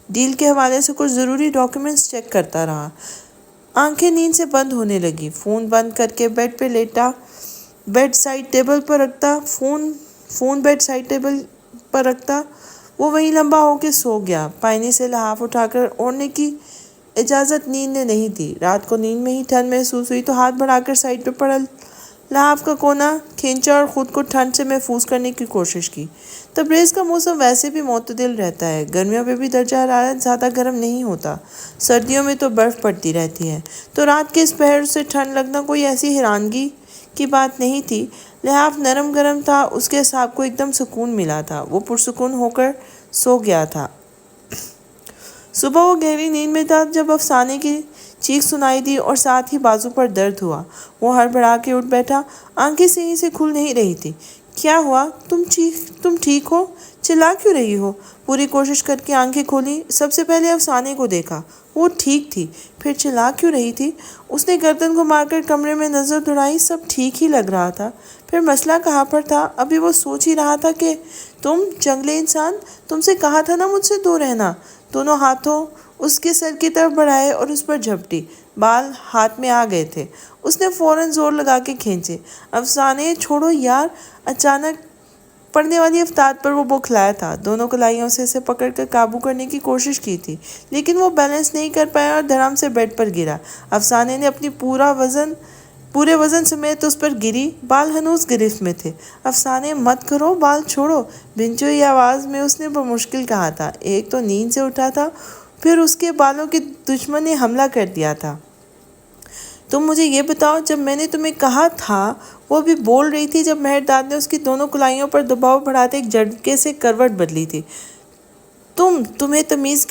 ڈیل کے حوالے سے کچھ ضروری ڈاکیومنٹس چیک کرتا رہا۔ آنکھیں نیند سے بند ہونے لگی۔ فون بند کر کے بیڈ پہ لیٹا، بیڈ سائڈ ٹیبل پر رکھتا فون بیڈ سائڈ ٹیبل پر رکھتا وہ وہیں لمبا ہو کے سو گیا۔ پائنے سے لحاف اٹھا کر اوڑھنے کی اجازت نیند نے نہیں دی۔ رات کو نیند میں ہی ٹھنڈ محسوس ہوئی تو ہاتھ بڑھا کر سائڈ پہ پڑا لحاف کا کونا کھینچا اور خود کو ٹھنڈ سے محفوظ کرنے کی کوشش کی۔ تبریز کا موسم ویسے بھی معتدل رہتا ہے، گرمیوں میں بھی درجہ حرارت زیادہ گرم نہیں ہوتا، سردیوں میں تو برف پڑتی رہتی ہے، تو رات کے اس پہر سے ٹھنڈ لگنا کوئی ایسی حیرانگی کی بات نہیں تھی۔ لحاف نرم گرم تھا، اس کے اعصاب کو ایک دم سکون ملا تھا، وہ پرسکون ہو کر سو گیا تھا۔ صبح وہ گہری نیند میں تھا جب افسانے کی چیخ سنائی دی اور ساتھ ہی بازو پر درد ہوا۔ وہ ہڑبڑا کے اٹھ بیٹھا، آنکھیں صحیح سے کھل نہیں رہی تھی۔ کیا ہوا؟ تم ٹھیک ہو؟ چلا کیوں رہی ہو؟ پوری کوشش کر کے آنکھیں کھولی، سب سے پہلے افسانے کو دیکھا، وہ ٹھیک تھی، پھر چلا کیوں رہی تھی؟ اس نے گردن کو مار کر کمرے میں نظر دوڑائی، سب ٹھیک ہی لگ رہا تھا۔ پھر مسئلہ کہاں پر تھا؟ ابھی وہ سوچ ہی رہا تھا کہ تم جنگلے انسان، تم سے کہا تھا نا مجھ سے دور رہنا۔ دونوں ہاتھوں اس کے سر کی طرف بڑھائے اور اس پر جھپٹی، بال ہاتھ میں آ گئے تھے، اس نے فوراً زور لگا کے کھینچے۔ افسانے چھوڑو یار، اچانک پڑنے والی افتاد پر وہ بوکھلایا تھا، دونوں کلائیوں سے اسے پکڑ کر قابو کرنے کی کوشش کی تھی، لیکن وہ بیلنس نہیں کر پایا اور دھڑام سے بیڈ پر گرا۔ افسانے نے اپنی پورے وزن سمیت اس پر گری، بال ہنوز گرفت میں تھے۔ افسانے مت کرو، بال چھوڑو، بھنچوئی آواز میں اس نے بمشکل کہا تھا۔ ایک تو نیند سے اٹھا تھا، پھر اس کے بالوں کے دشمن نے حملہ کر دیا تھا۔ تم مجھے یہ بتاؤ، جب میں نے تمہیں کہا تھا، وہ بھی بول رہی تھی جب مہرداد نے اس کی دونوں کلائیوں پر دباؤ بڑھاتے ایک جھٹکے سے کروٹ بدلی تھی۔ تمہیں تمیز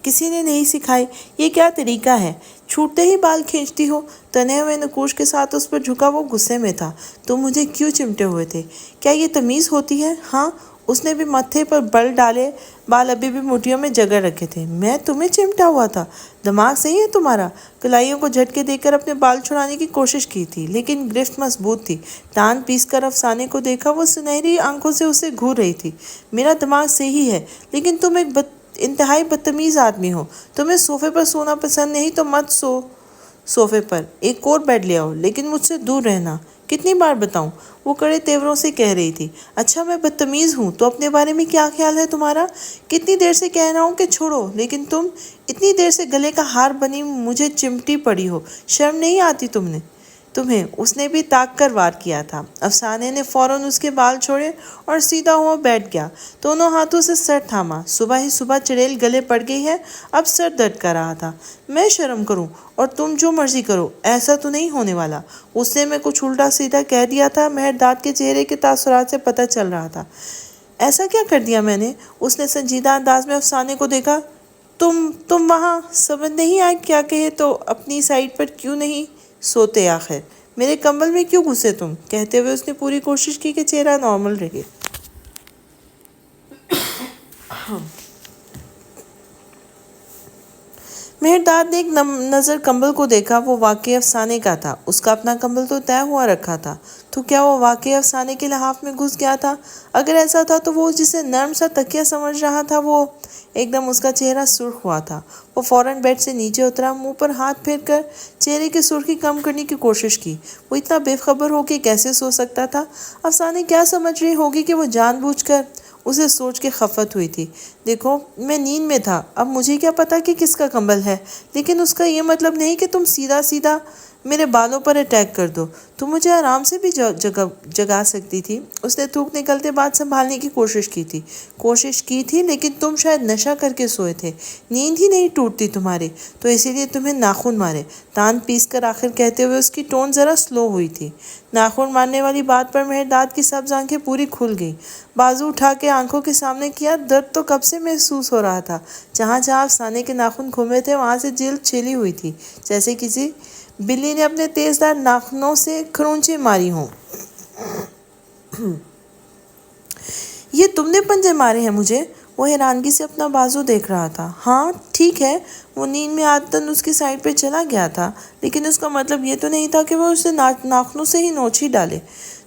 کسی نے نہیں سکھائی، یہ کیا طریقہ ہے؟ چھوٹتے ہی بال کھینچتی ہو۔ تنے ہوئے نقوش کے ساتھ اس پر جھکا، وہ غصے میں تھا۔ تم مجھے کیوں چمٹے ہوئے تھے؟ کیا یہ تمیز ہوتی ہے؟ ہاں، اس نے بھی متھے پر بل ڈالے، بال ابھی بھی مٹھیوں میں جگڑ رکھے تھے۔ میں تمہیں چمٹا ہوا تھا؟ دماغ صحیح ہے تمہارا؟ کلائیوں کو جھٹکے دے کر اپنے بال چھڑانے کی کوشش کی تھی، لیکن گرفت مضبوط تھی۔ ٹان پیس کر افسانے کو دیکھا، وہ سنہری آنکھوں سے اسے گھور رہی تھی۔ میرا دماغ صحیح ہے، لیکن تم ایک انتہائی بدتمیز آدمی ہو۔ تمہیں صوفے پر سونا پسند نہیں تو مت سو صوفے پر، ایک اور بیڈ لے آؤ، لیکن مجھ سے دور رہنا۔ کتنی بار بتاؤں؟ وہ کڑے تیوروں سے کہہ رہی تھی۔ اچھا میں بدتمیز ہوں تو اپنے بارے میں کیا خیال ہے تمہارا؟ کتنی دیر سے کہہ رہا ہوں کہ چھوڑو، لیکن تم اتنی دیر سے گلے کا ہار بنی مجھے چمٹی پڑی ہو، شرم نہیں آتی تمہیں؟ اس نے بھی طاق کر وار کیا تھا۔ افسانے نے فوراً اس کے بال چھوڑے اور سیدھا ہوا بیٹھ گیا، دونوں ہاتھوں سے سر تھاما۔ صبح ہی صبح چڑیل گلے پڑ گئی ہے، اب سر درد کر رہا تھا۔ میں شرم کروں اور تم جو مرضی کرو، ایسا تو نہیں ہونے والا۔ غصے میں کچھ الٹا سیدھا کہہ دیا تھا، مہرداد کے چہرے کے تاثرات سے پتہ چل رہا تھا۔ ایسا کیا کر دیا میں نے؟ اس نے سنجیدہ انداز میں افسانے کو دیکھا۔ تم وہاں سمجھ نہیں آئے کیا کہے تو اپنی سائڈ پر کیوں نہیں سوتے آخر؟ میرے کمبل میں کیوں گھسے تم؟ کہتے ہوئے اس نے پوری کوشش کی کہ چہرہ نارمل رہے۔ مہرداد نے ایک نظر کمبل کو دیکھا، وہ واقعی افسانے کا تھا۔ اس کا اپنا کمبل تو طے ہوا رکھا تھا، تو کیا وہ واقعی افسانے کے لحاف میں گھس گیا تھا؟ اگر ایسا تھا تو وہ جسے نرم سا تکیہ سمجھ رہا تھا، وہ ایک دم اس کا چہرہ سرخ ہوا تھا۔ وہ فوراً بیڈ سے نیچے اترا، منہ پر ہاتھ پھیر کر چہرے کی سرخی کم کرنے کی کوشش کی۔ وہ اتنا بے خبر ہو کے کیسے سو سکتا تھا؟ افسانے کیا سمجھ رہی ہوگی کہ وہ جان بوجھ کر؟ اسے سوچ کے خفت ہوئی تھی۔ دیکھو میں نیند میں تھا، اب مجھے کیا پتا کہ کس کا کمبل ہے، لیکن اس کا یہ مطلب نہیں کہ تم سیدھا میرے بالوں پر اٹیک کر دو۔ تم مجھے آرام سے بھی جگا سکتی تھی۔ اس نے تھوک نکلتے بات سنبھالنے کی کوشش کی تھی، لیکن تم شاید نشہ کر کے سوئے تھے، نیند ہی نہیں ٹوٹتی تمہاری، تو اسی لیے تمہیں ناخن مارے۔ ٹان پیس کر آخر کہتے ہوئے اس کی ٹون ذرا سلو ہوئی تھی۔ ناخن مارنے والی بات پر مہرداد کی سبز آنکھیں پوری کھل گئیں۔ بازو اٹھا کے آنکھوں کے سامنے کیا، درد تو کب سے محسوس ہو رہا تھا۔ جہاں افسانے کے ناخن گھومے تھے وہاں سے جلد چھلی ہوئی تھی، جیسے کسی بلی نے اپنے تیزدار ناخنوں سے کھرونچیں ماری ہوں۔ یہ تم نے پنجے مارے ہیں مجھے؟ وہ حیرانگی سے اپنا بازو دیکھ رہا تھا۔ ہاں ٹھیک ہے، وہ نیند میں عادتاً اس کی سائڈ پہ چلا گیا تھا، لیکن اس کا مطلب یہ تو نہیں تھا کہ وہ اسے ناخنوں سے ہی نوچ ہی ڈالے۔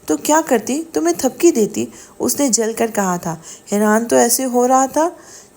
تو کیا کرتی؟ تمہیں تھپکی دیتی، اس نے جل کر کہا تھا۔ حیران تو ایسے ہو رہا تھا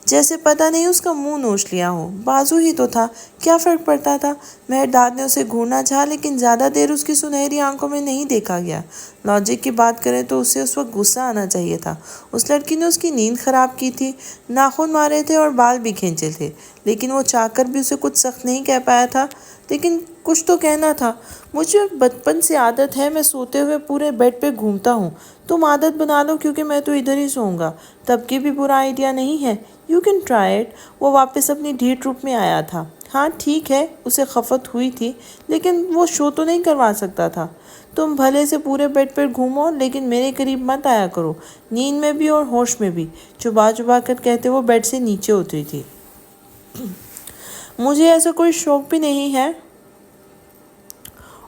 جیسے پتہ نہیں اس کا منہ نوچ لیا ہو، بازو ہی تو تھا، کیا فرق پڑتا تھا؟ مہرداد نے اسے گھورنا چاہا، لیکن زیادہ دیر اس کی سنہری آنکھوں میں نہیں دیکھا گیا۔ لاجک کی بات کریں تو اسے اس وقت غصہ آنا چاہیے تھا۔ اس لڑکی نے اس کی نیند خراب کی تھی، ناخن مارے تھے اور بال بھی کھینچے تھے، لیکن وہ چاہ کر بھی اسے کچھ سخت نہیں کہہ پایا تھا۔ لیکن کچھ تو کہنا تھا۔ مجھے بچپن سے عادت ہے، میں سوتے ہوئے پورے بیڈ پہ گھومتا ہوں۔ تم عادت بنا لو کیونکہ میں تو ادھر ہی سوؤں گا۔ تب کی بھی برا آئیڈیا نہیں ہے۔ You can try it. وہ واپس اپنی ڈھیٹ روپ میں آیا تھا۔ ہاں ٹھیک ہے، اسے خفت ہوئی تھی، لیکن وہ شو تو نہیں کروا سکتا تھا۔ تم بھلے سے پورے بیڈ پر گھومو، لیکن میرے قریب مت آیا کرو، نیند میں بھی اور ہوش میں بھی، چبا چبا کر کہتے وہ بیڈ سے نیچے اتری تھی۔ مجھے ایسا کوئی شوق بھی نہیں ہے،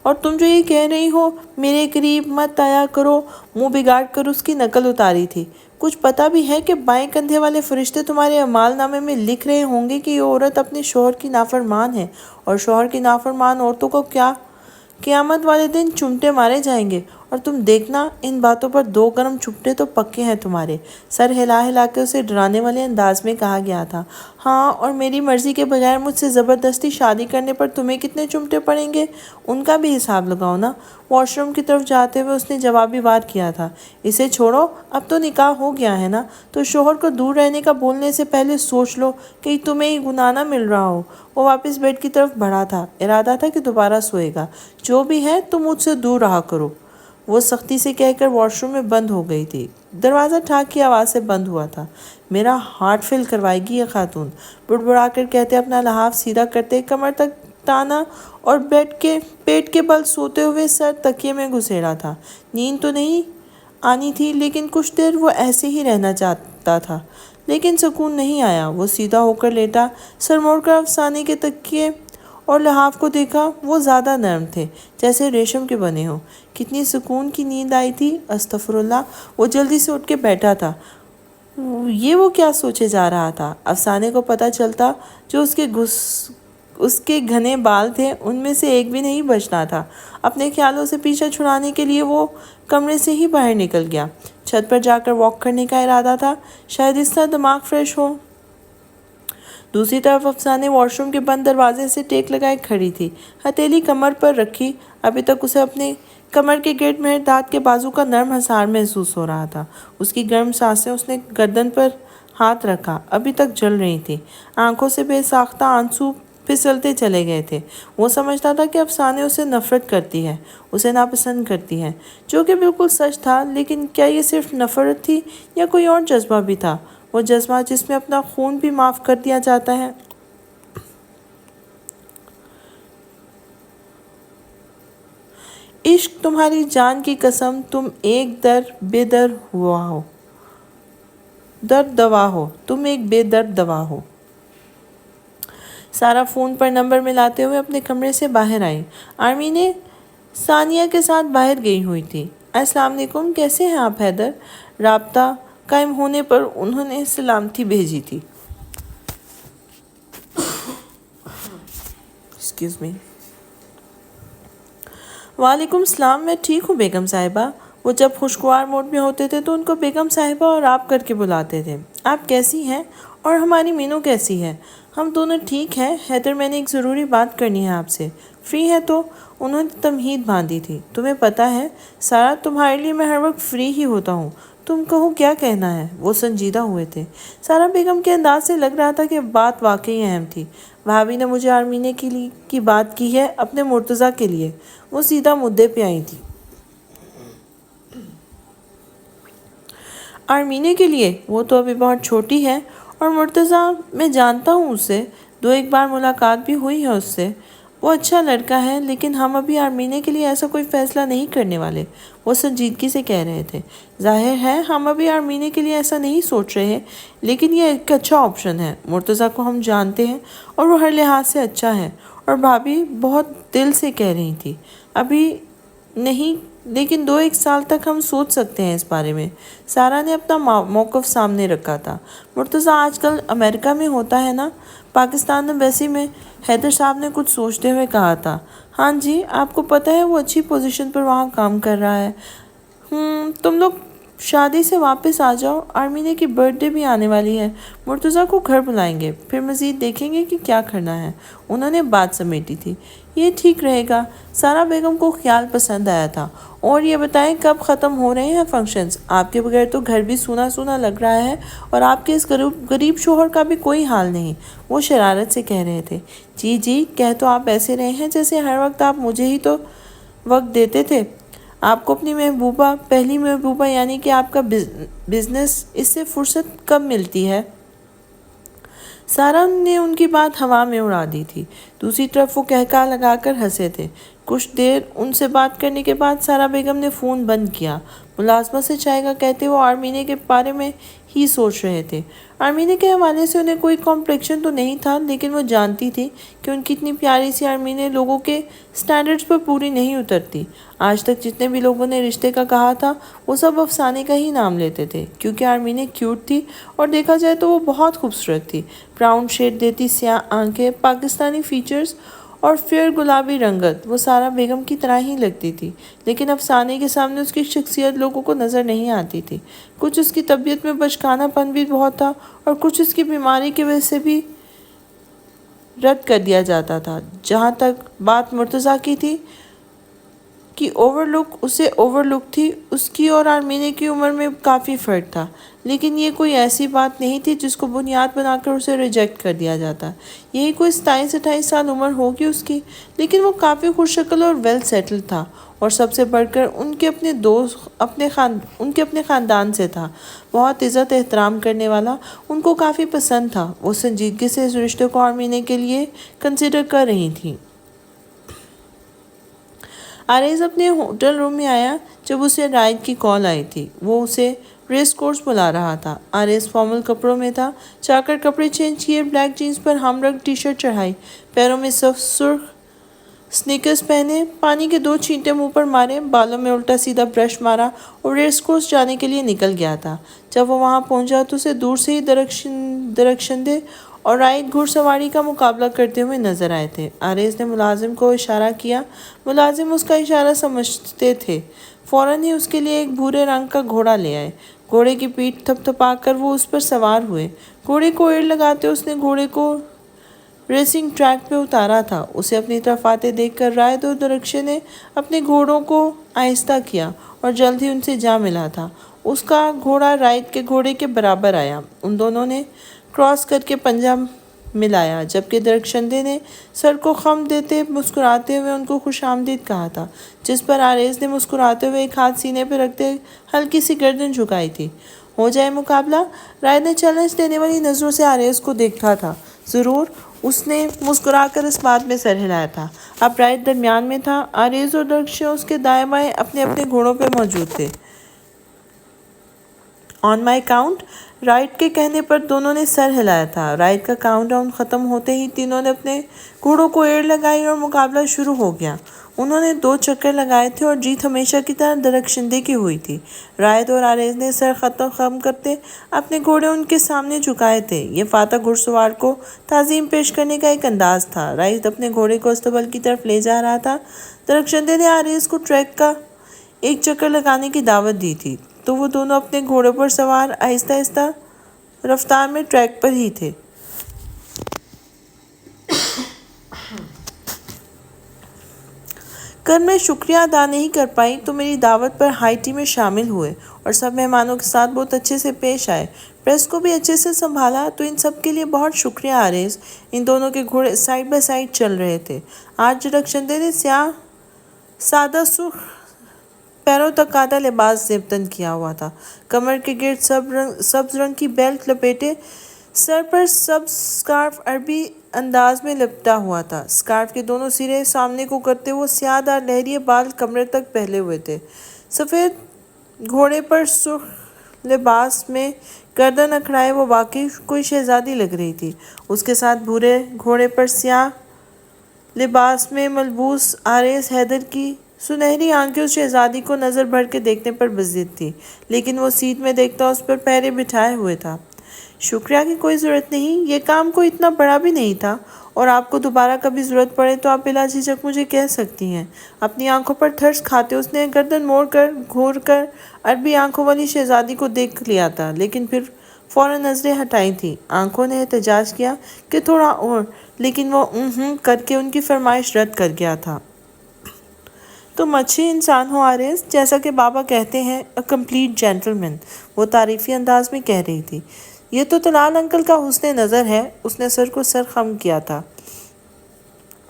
اور تم جو یہ کہہ رہی ہو میرے قریب مت آیا کرو، منہ بگاڑ کر اس کی نقل اتاری تھی۔ کچھ پتہ بھی ہے کہ بائیں کندھے والے فرشتے تمہارے اعمال نامے میں لکھ رہے ہوں گے کہ یہ عورت اپنے شوہر کی نافرمان ہے، اور شوہر کی نافرمان عورتوں کو کیا قیامت والے دن چمٹے مارے جائیں گے، اور تم دیکھنا ان باتوں پر 2 گرم چپٹے تو پکے ہیں تمہارے۔ سر ہلا ہلا کے اسے ڈرانے والے انداز میں کہا گیا تھا۔ ہاں، اور میری مرضی کے بغیر مجھ سے زبردستی شادی کرنے پر تمہیں کتنے چمٹے پڑیں گے، ان کا بھی حساب لگاؤ نا۔ واش روم کی طرف جاتے ہوئے اس نے جوابی وار کیا تھا۔ اسے چھوڑو، اب تو نکاح ہو گیا ہے نا، تو شوہر کو دور رہنے کا بولنے سے پہلے سوچ لو کہ تمہیں ہی گناہ نہ مل رہا ہو۔ وہ واپس بیڈ کی طرف بڑھا تھا، ارادہ تھا کہ دوبارہ سوئے گا۔ جو بھی ہے تم مجھ سے دور رہا کرو، وہ سختی سے کہہ کر واش روم میں بند ہو گئی تھی۔ دروازہ ٹھاک کی آواز سے بند ہوا تھا۔ میرا ہارٹ فیل کروائے گی یہ خاتون، بڑبڑا کر کہتے اپنا لحاف سیدھا کرتے کمر تک تانا اور پیٹ کے بل سوتے ہوئے سر تکیے میں گھسیڑا تھا۔ نیند تو نہیں آنی تھی، لیکن کچھ دیر وہ ایسے ہی رہنا چاہتا تھا، لیکن سکون نہیں آیا۔ وہ سیدھا ہو کر لیٹا، سر موڑ کر افسانے کے تکیے اور لحاف کو دیکھا۔ وہ زیادہ نرم تھے، جیسے ریشم کے بنے ہوں۔ کتنی سکون کی نیند آئی تھی۔ استغفر اللہ۔ وہ جلدی سے اٹھ کے بیٹھا تھا۔ یہ وہ کیا سوچے جا رہا تھا؟ افسانے کو پتہ چلتا جو اس کے گھنے بال تھے ان میں سے ایک بھی نہیں بچنا تھا۔ اپنے خیالوں سے پیچھا چھڑانے کے لیے وہ کمرے سے ہی باہر نکل گیا۔ چھت پر جا کر واک کرنے کا ارادہ تھا، شاید اس طرح دماغ فریش ہو۔ دوسری طرف افسانے واش روم کے بند دروازے سے ٹیک لگائے کھڑی تھی، ہتھیلی کمر پر رکھی۔ ابھی تک اسے اپنے کمر کے گرد مہر دھات کے بازو کا نرم حصار محسوس ہو رہا تھا۔ اس کی گرم سانسیں، اس نے گردن پر ہاتھ رکھا، ابھی تک جل رہی تھی۔ آنکھوں سے بے ساختہ آنسو پھسلتے چلے گئے تھے۔ وہ سمجھتا تھا کہ افسانے اسے نفرت کرتی ہے، اسے ناپسند کرتی ہے، جو کہ بالکل سچ تھا۔ لیکن کیا یہ صرف نفرت تھی یا کوئی اور جذبہ بھی تھا؟ وہ جذبہ جس میں اپنا خون بھی معاف کر دیا جاتا ہے۔ عشق تمہاری جان کی قسم، تم ایک بے درد دوا ہو، تم ایک بے درد دوا ہو۔ سارا فون پر نمبر ملاتے ہوئے اپنے کمرے سے باہر آئی۔ آرمین ثانیہ کے ساتھ باہر گئی ہوئی تھی۔ السلام علیکم، کیسے ہیں آپ حیدر؟ رابطہ قائم ہونے پر انہوں نے سلامتی بھیجی تھی۔ Excuse me. وعلیکم السلام، میں ٹھیک ہوں بیگم صاحبہ۔ وہ جب خوشگوار موڈ میں ہوتے تھے تو ان کو بیگم صاحبہ اور آپ کر کے بلاتے تھے۔ آپ کیسی ہیں؟ اور ہماری مینو کیسی ہے؟ ہم دونوں ٹھیک ہیں حیدر، میں نے ایک ضروری بات کرنی ہے آپ سے۔ فری ہے تو؟ انہوں نے تمہید باندھی تھی۔ تمہیں پتہ ہے سارا، تمہارے لیے میں ہر وقت فری ہی ہوتا ہوں، تم کہو کیا کہنا ہے۔ وہ سنجیدہ ہوئے تھے۔ سارا بیگم کے انداز سے لگ رہا تھا کہ بات واقعی اہم تھی۔ بھابھی نے مجھے آرمینے کی بات کی ہے، اپنے مرتضیٰ کے لیے۔ وہ سیدھا مدعے پہ آئی تھی۔ آرمینے کے لیے؟ وہ تو ابھی بہت چھوٹی ہے، اور مرتضیٰ، میں جانتا ہوں اسے، 2-1 بار ملاقات بھی ہوئی ہے اس سے۔ وہ اچھا لڑکا ہے، لیکن ہم ابھی آرمینے کے لیے ایسا کوئی فیصلہ نہیں کرنے والے، وہ سنجیدگی سے کہہ رہے تھے۔ ظاہر ہے ہم ابھی آرمینے کے لیے ایسا نہیں سوچ رہے، لیکن یہ ایک اچھا آپشن ہے۔ مرتضیٰ کو ہم جانتے ہیں اور وہ ہر لحاظ سے اچھا ہے، اور بھابھی بہت دل سے کہہ رہی تھی۔ ابھی نہیں، لیکن 2-1 سال تک ہم سوچ سکتے ہیں اس بارے میں۔ سارا نے اپنا موقف سامنے رکھا تھا۔ مرتضیٰ آج کل امریکہ میں ہوتا ہے نا، پاکستان ایمبیسی میں؟ حیدر صاحب نے کچھ سوچتے ہوئے کہا تھا۔ ہاں جی، آپ کو پتہ ہے وہ اچھی پوزیشن پر وہاں کام کر رہا ہے۔ تم لوگ شادی سے واپس آ جاؤ، آرمینے کی برتھ ڈے بھی آنے والی ہے، مرتضیٰ کو گھر بلائیں گے، پھر مزید دیکھیں گے کہ کیا کرنا ہے۔ انہوں نے بات سمیٹی تھی۔ یہ ٹھیک رہے گا۔ سارا بیگم کو خیال پسند آیا تھا۔ اور یہ بتائیں کب ختم ہو رہے ہیں فنکشنز؟ آپ کے بغیر تو گھر بھی سونا سونا لگ رہا ہے، اور آپ کے اس غریب شوہر کا بھی کوئی حال نہیں، وہ شرارت سے کہہ رہے تھے۔ جی کہہ تو آپ ایسے رہے ہیں جیسے ہر وقت آپ مجھے ہی تو وقت دیتے تھے۔ آپ کو اپنی محبوبہ، پہلی محبوبہ یعنی کہ آپ کا بزنس، اس سے فرصت کب ملتی ہے؟ سارا نے ان کی بات ہوا میں اڑا دی تھی۔ دوسری طرف وہ کہکہا لگا کر ہنسے تھے۔ کچھ دیر ان سے بات کرنے کے بعد سارا بیگم نے فون بند کیا۔ ملازمت سے چائے کا کہتے وہ آرمینے کے بارے میں ہی سوچ رہے تھے۔ آرمینے کے حوالے سے انہیں کوئی کمپلیکشن تو نہیں تھا، لیکن وہ جانتی تھی کہ ان کی اتنی پیاری سی آرمینے لوگوں کے سٹینڈرڈز پر پوری نہیں اترتی۔ آج تک جتنے بھی لوگوں نے رشتے کا کہا تھا وہ سب افسانے کا ہی نام لیتے تھے، کیونکہ آرمینے کیوٹ تھی، اور دیکھا جائے تو وہ بہت خوبصورت تھی۔ براؤن شیڈ دیتی سیاہ آنکھیں، پاکستانی فیچرز اور فیئر گلابی رنگت، وہ سارا بیگم کی طرح ہی لگتی تھی، لیکن افسانے کے سامنے اس کی شخصیت لوگوں کو نظر نہیں آتی تھی۔ کچھ اس کی طبیعت میں بچکانا پن بھی بہت تھا، اور کچھ اس کی بیماری کی وجہ سے بھی رد کر دیا جاتا تھا۔ جہاں تک بات مرتضیٰ کی تھی کہ اسے اوور لک تھی، اس کی اور آرمینے کی عمر میں کافی فرق تھا، لیکن یہ کوئی ایسی بات نہیں تھی جس کو بنیاد بنا کر اسے ریجیکٹ کر دیا جاتا۔ یہی کوئی 27-28 سال عمر ہوگی اس کی، لیکن وہ کافی خوش شکل اور ویل سیٹل تھا، اور سب سے بڑھ کر ان کے اپنے خاندان سے تھا، بہت عزت احترام کرنے والا، ان کو کافی پسند تھا۔ وہ سنجیدگی سے اس رشتے کو آرمینے کے لیے کنسیڈر کر رہی تھی۔ آریز اپنے ہوٹل روم میں آیا جب اسے رائد کی کال آئی تھی۔ وہ اسے ریس کورس بلا رہا تھا۔ آریز فارمل کپڑوں میں تھا، جا کر کپڑے چینج کیے، بلیک جینز پر ہم رنگ ٹی شرٹ چڑھائی، پیروں میں سرخ سنیکرز پہنے، پانی کے 2 چھینٹے منہ پر مارے، بالوں میں الٹا سیدھا برش مارا، اور ریس کورس جانے کے لیے نکل گیا تھا۔ جب وہ وہاں پہنچا تو اسے دور سے ہی درخشندے اور رائد گھڑ سواری کا مقابلہ کرتے ہوئے نظر آئے تھے۔ آریز نے ملازم کو اشارہ کیا۔ ملازم اس کا اشارہ سمجھتے تھے۔ فوراً ہی اس کے لیے ایک بھورے رنگ کا گھوڑا لے آئے۔ گھوڑے کی پیٹھ تھپ تھپا کر وہ اس پر سوار ہوئے۔ گھوڑے کو ایڑ لگاتے اس نے گھوڑے کو ریسنگ ٹریک پہ اتارا تھا۔ اسے اپنی طرف آتے دیکھ کر رائد اور درخشے نے اپنے گھوڑوں کو آہستہ کیا اور جلد ہی ان سے جا ملا تھا۔ اس کا گھوڑا رائد کے گھوڑے کے برابر آیا۔ ان دونوں نے کراس کر کے پنجہ ملایا، جبکہ درخشندے نے سر کو خم دیتے مسکراتے ہوئے ان کو خوش آمدید کہا تھا، جس پر آریز نے مسکراتے ہوئے ایک ہاتھ سینے پہ رکھتے ہلکی سی گردن جھکائی تھی۔ ہو جائے مقابلہ؟ رائد نے چیلنج دینے والی نظروں سے آریز کو دیکھا تھا۔ ضرور، اس نے مسکرا کر اس بات میں سر ہلایا تھا۔ اب رائد درمیان میں تھا۔ آریز اور درخشے اس کے دائیں بائیں اپنے اپنے گھوڑوں پہ موجود تھے۔ آن مائی کاؤنٹ، رائد کے کہنے پر دونوں نے سر ہلایا تھا۔ رائد کا کاؤنٹ ڈاؤن ختم ہوتے ہی تینوں نے اپنے گھوڑوں کو ایڑ لگائی اور مقابلہ شروع ہو گیا۔ انہوں نے 2 چکر لگائے تھے اور جیت ہمیشہ کی طرح درخشندے کی ہوئی تھی۔ رائد اور آریز نے سر خم کرتے اپنے گھوڑے ان کے سامنے جھکائے تھے۔ یہ فاتح گھڑ سوار کو تعظیم پیش کرنے کا ایک انداز تھا۔ رائد اپنے گھوڑے کو استقبال کی طرف لے جا رہا تھا۔ درخشندے نے آریز کو ٹریک کا ایک چکر لگانے کی دعوت دی تھی، تو وہ دونوں اپنے گھوڑے پر سوار آہستہ آہستہ رفتار میں ٹریک پر ہی تھے۔ کر میں شکریہ ادا نہیں کر پائی تو میری دعوت پر ہائی ٹی میں شامل ہوئے اور سب مہمانوں کے ساتھ بہت اچھے سے پیش آئے، پریس کو بھی اچھے سے سنبھالا، تو ان سب کے لیے بہت شکریہ آریز۔ ان دونوں کے گھوڑے سائیڈ بائی سائیڈ چل رہے تھے۔ آج درخشندے نے سادہ سرخ پیروں تک آدھا لباس زیب تن کیا ہوا تھا، کمر کے گرد سبز رنگ کی بیلٹ لپیٹے، سر پر سبز سکارف عربی انداز میں لپٹا ہوا تھا۔ سکارف کے دونوں سرے سامنے کو کرتے وہ سیاہ دار لہریے بال کمر تک پھیلے ہوئے تھے۔ سفید گھوڑے پر سرخ لباس میں گردن اکھڑائے وہ واقعی کوئی شہزادی لگ رہی تھی۔ اس کے ساتھ بھورے گھوڑے پر سیاہ لباس میں ملبوس آریز حیدر کی سنہری آنکھیں اس شہزادی کو نظر بھر کے دیکھنے پر بضد تھی، لیکن وہ سیٹ میں دیکھتا اس پر پہرے بٹھائے ہوئے تھا۔ شکریہ کی کوئی ضرورت نہیں، یہ کام کوئی اتنا بڑا بھی نہیں تھا، اور آپ کو دوبارہ کبھی ضرورت پڑے تو آپ بلا جھجک مجھے کہہ سکتی ہیں۔ اپنی آنکھوں پر ترس کھاتے اس نے گردن موڑ کر گھور کر عربی آنکھوں والی شہزادی کو دیکھ لیا تھا، لیکن پھر فوراً نظریں ہٹائی تھی۔ آنکھوں نے احتجاج کیا کہ تھوڑا اور، لیکن وہ کر کے ان کی فرمائش رد کر گیا تھا۔ تم اچھے انسان ہو آریز، جیسا کہ بابا کہتے ہیں، اے کمپلیٹ جینٹلمین، وہ تعریفی انداز میں کہہ رہی تھی۔ یہ تو طلال انکل کا حسن نظر ہے، اس نے سر کو سر خم کیا تھا۔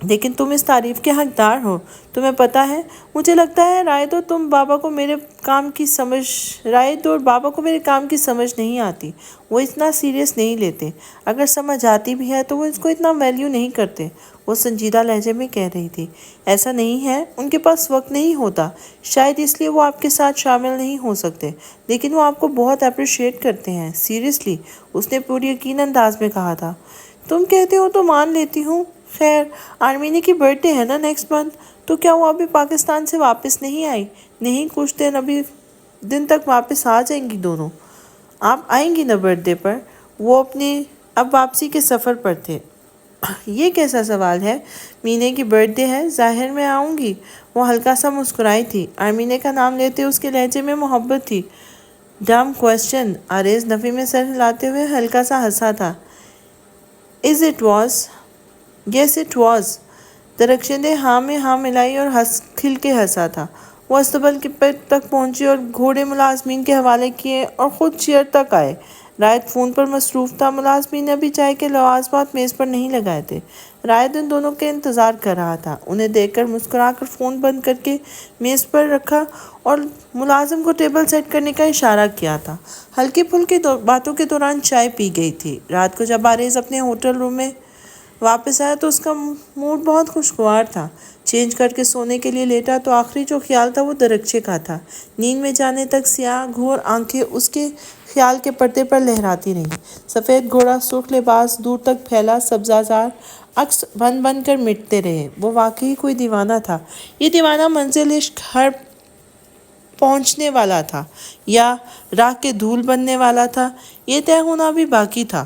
لیکن تم اس تعریف کے حقدار ہو، تمہیں پتہ ہے، مجھے لگتا ہے رائد اور بابا کو میرے کام کی سمجھ نہیں آتی۔ وہ اتنا سیریس نہیں لیتے، اگر سمجھ آتی بھی ہے تو وہ اس کو اتنا ویلیو نہیں کرتے۔ وہ سنجیدہ لہجے میں کہہ رہی تھی۔ ایسا نہیں ہے، ان کے پاس وقت نہیں ہوتا، شاید اس لیے وہ آپ کے ساتھ شامل نہیں ہو سکتے، لیکن وہ آپ کو بہت اپریشیٹ کرتے ہیں، سیریسلی، اس نے پوری یقین انداز میں کہا تھا۔ تم کہتے ہو تو مان لیتی ہوں۔ خیر، آرمینی کی برتھ ڈے ہے نا نیکسٹ منتھ، تو کیا وہ ابھی پاکستان سے واپس نہیں آئی؟ نہیں، کچھ دن تک واپس آ جائیں گی دونوں۔ آپ آئیں گی نا برتھ ڈے پر؟ وہ اب واپسی کے سفر پر تھے۔ یہ کیسا سوال ہے؟ مینے کی برتھ ڈے ہے، ظاہر میں آؤں گی۔ وہ ہلکا سا مسکرائی تھی۔ آرمینے کا نام لیتے اس کے لہجے میں محبت تھی۔ ڈم کوسچن، آریز نفی میں سر ہلاتے ہوئے ہلکا سا ہنسا تھا۔ Is it was? Yes it was. درخشندے ہاں میں ہاں ملائی اور کھل کے ہنسا تھا۔ وہ استبل کے پیٹ تک پہنچے اور گھوڑے ملازمین کے حوالے کیے اور خود چیئر تک آئے۔ رائد فون پر مصروف تھا، ملازمین نے ابھی چائے کے لوازمات میز پر نہیں لگائے تھے۔ رائد ان دونوں کے انتظار کر رہا تھا۔ انہیں دیکھ کر مسکرا کر فون بند کر کے میز پر رکھا اور ملازم کو ٹیبل سیٹ کرنے کا اشارہ کیا تھا۔ ہلکی پھلکی باتوں کے دوران چائے پی گئی تھی۔ رات کو جب آریز اپنے ہوٹل روم میں واپس آیا تو اس کا موڈ بہت خوشگوار تھا۔ چینج کر کے سونے کے لیے لیٹا تو آخری جو خیال تھا وہ درخچے کا تھا۔ نیند میں جانے تک سیاہ گھور آنکھیں اس کے خیال کے پردے پر لہراتی رہیں۔ سفید گھوڑا، سرخ لباس، دور تک پھیلا سبزہ زار، عکس بن بن کر مٹتے رہے۔ وہ واقعی کوئی دیوانہ تھا۔ یہ دیوانہ منزل عشق ہر پہنچنے والا تھا یا راہ کے دھول بننے والا تھا، یہ طے ہونا بھی باقی تھا۔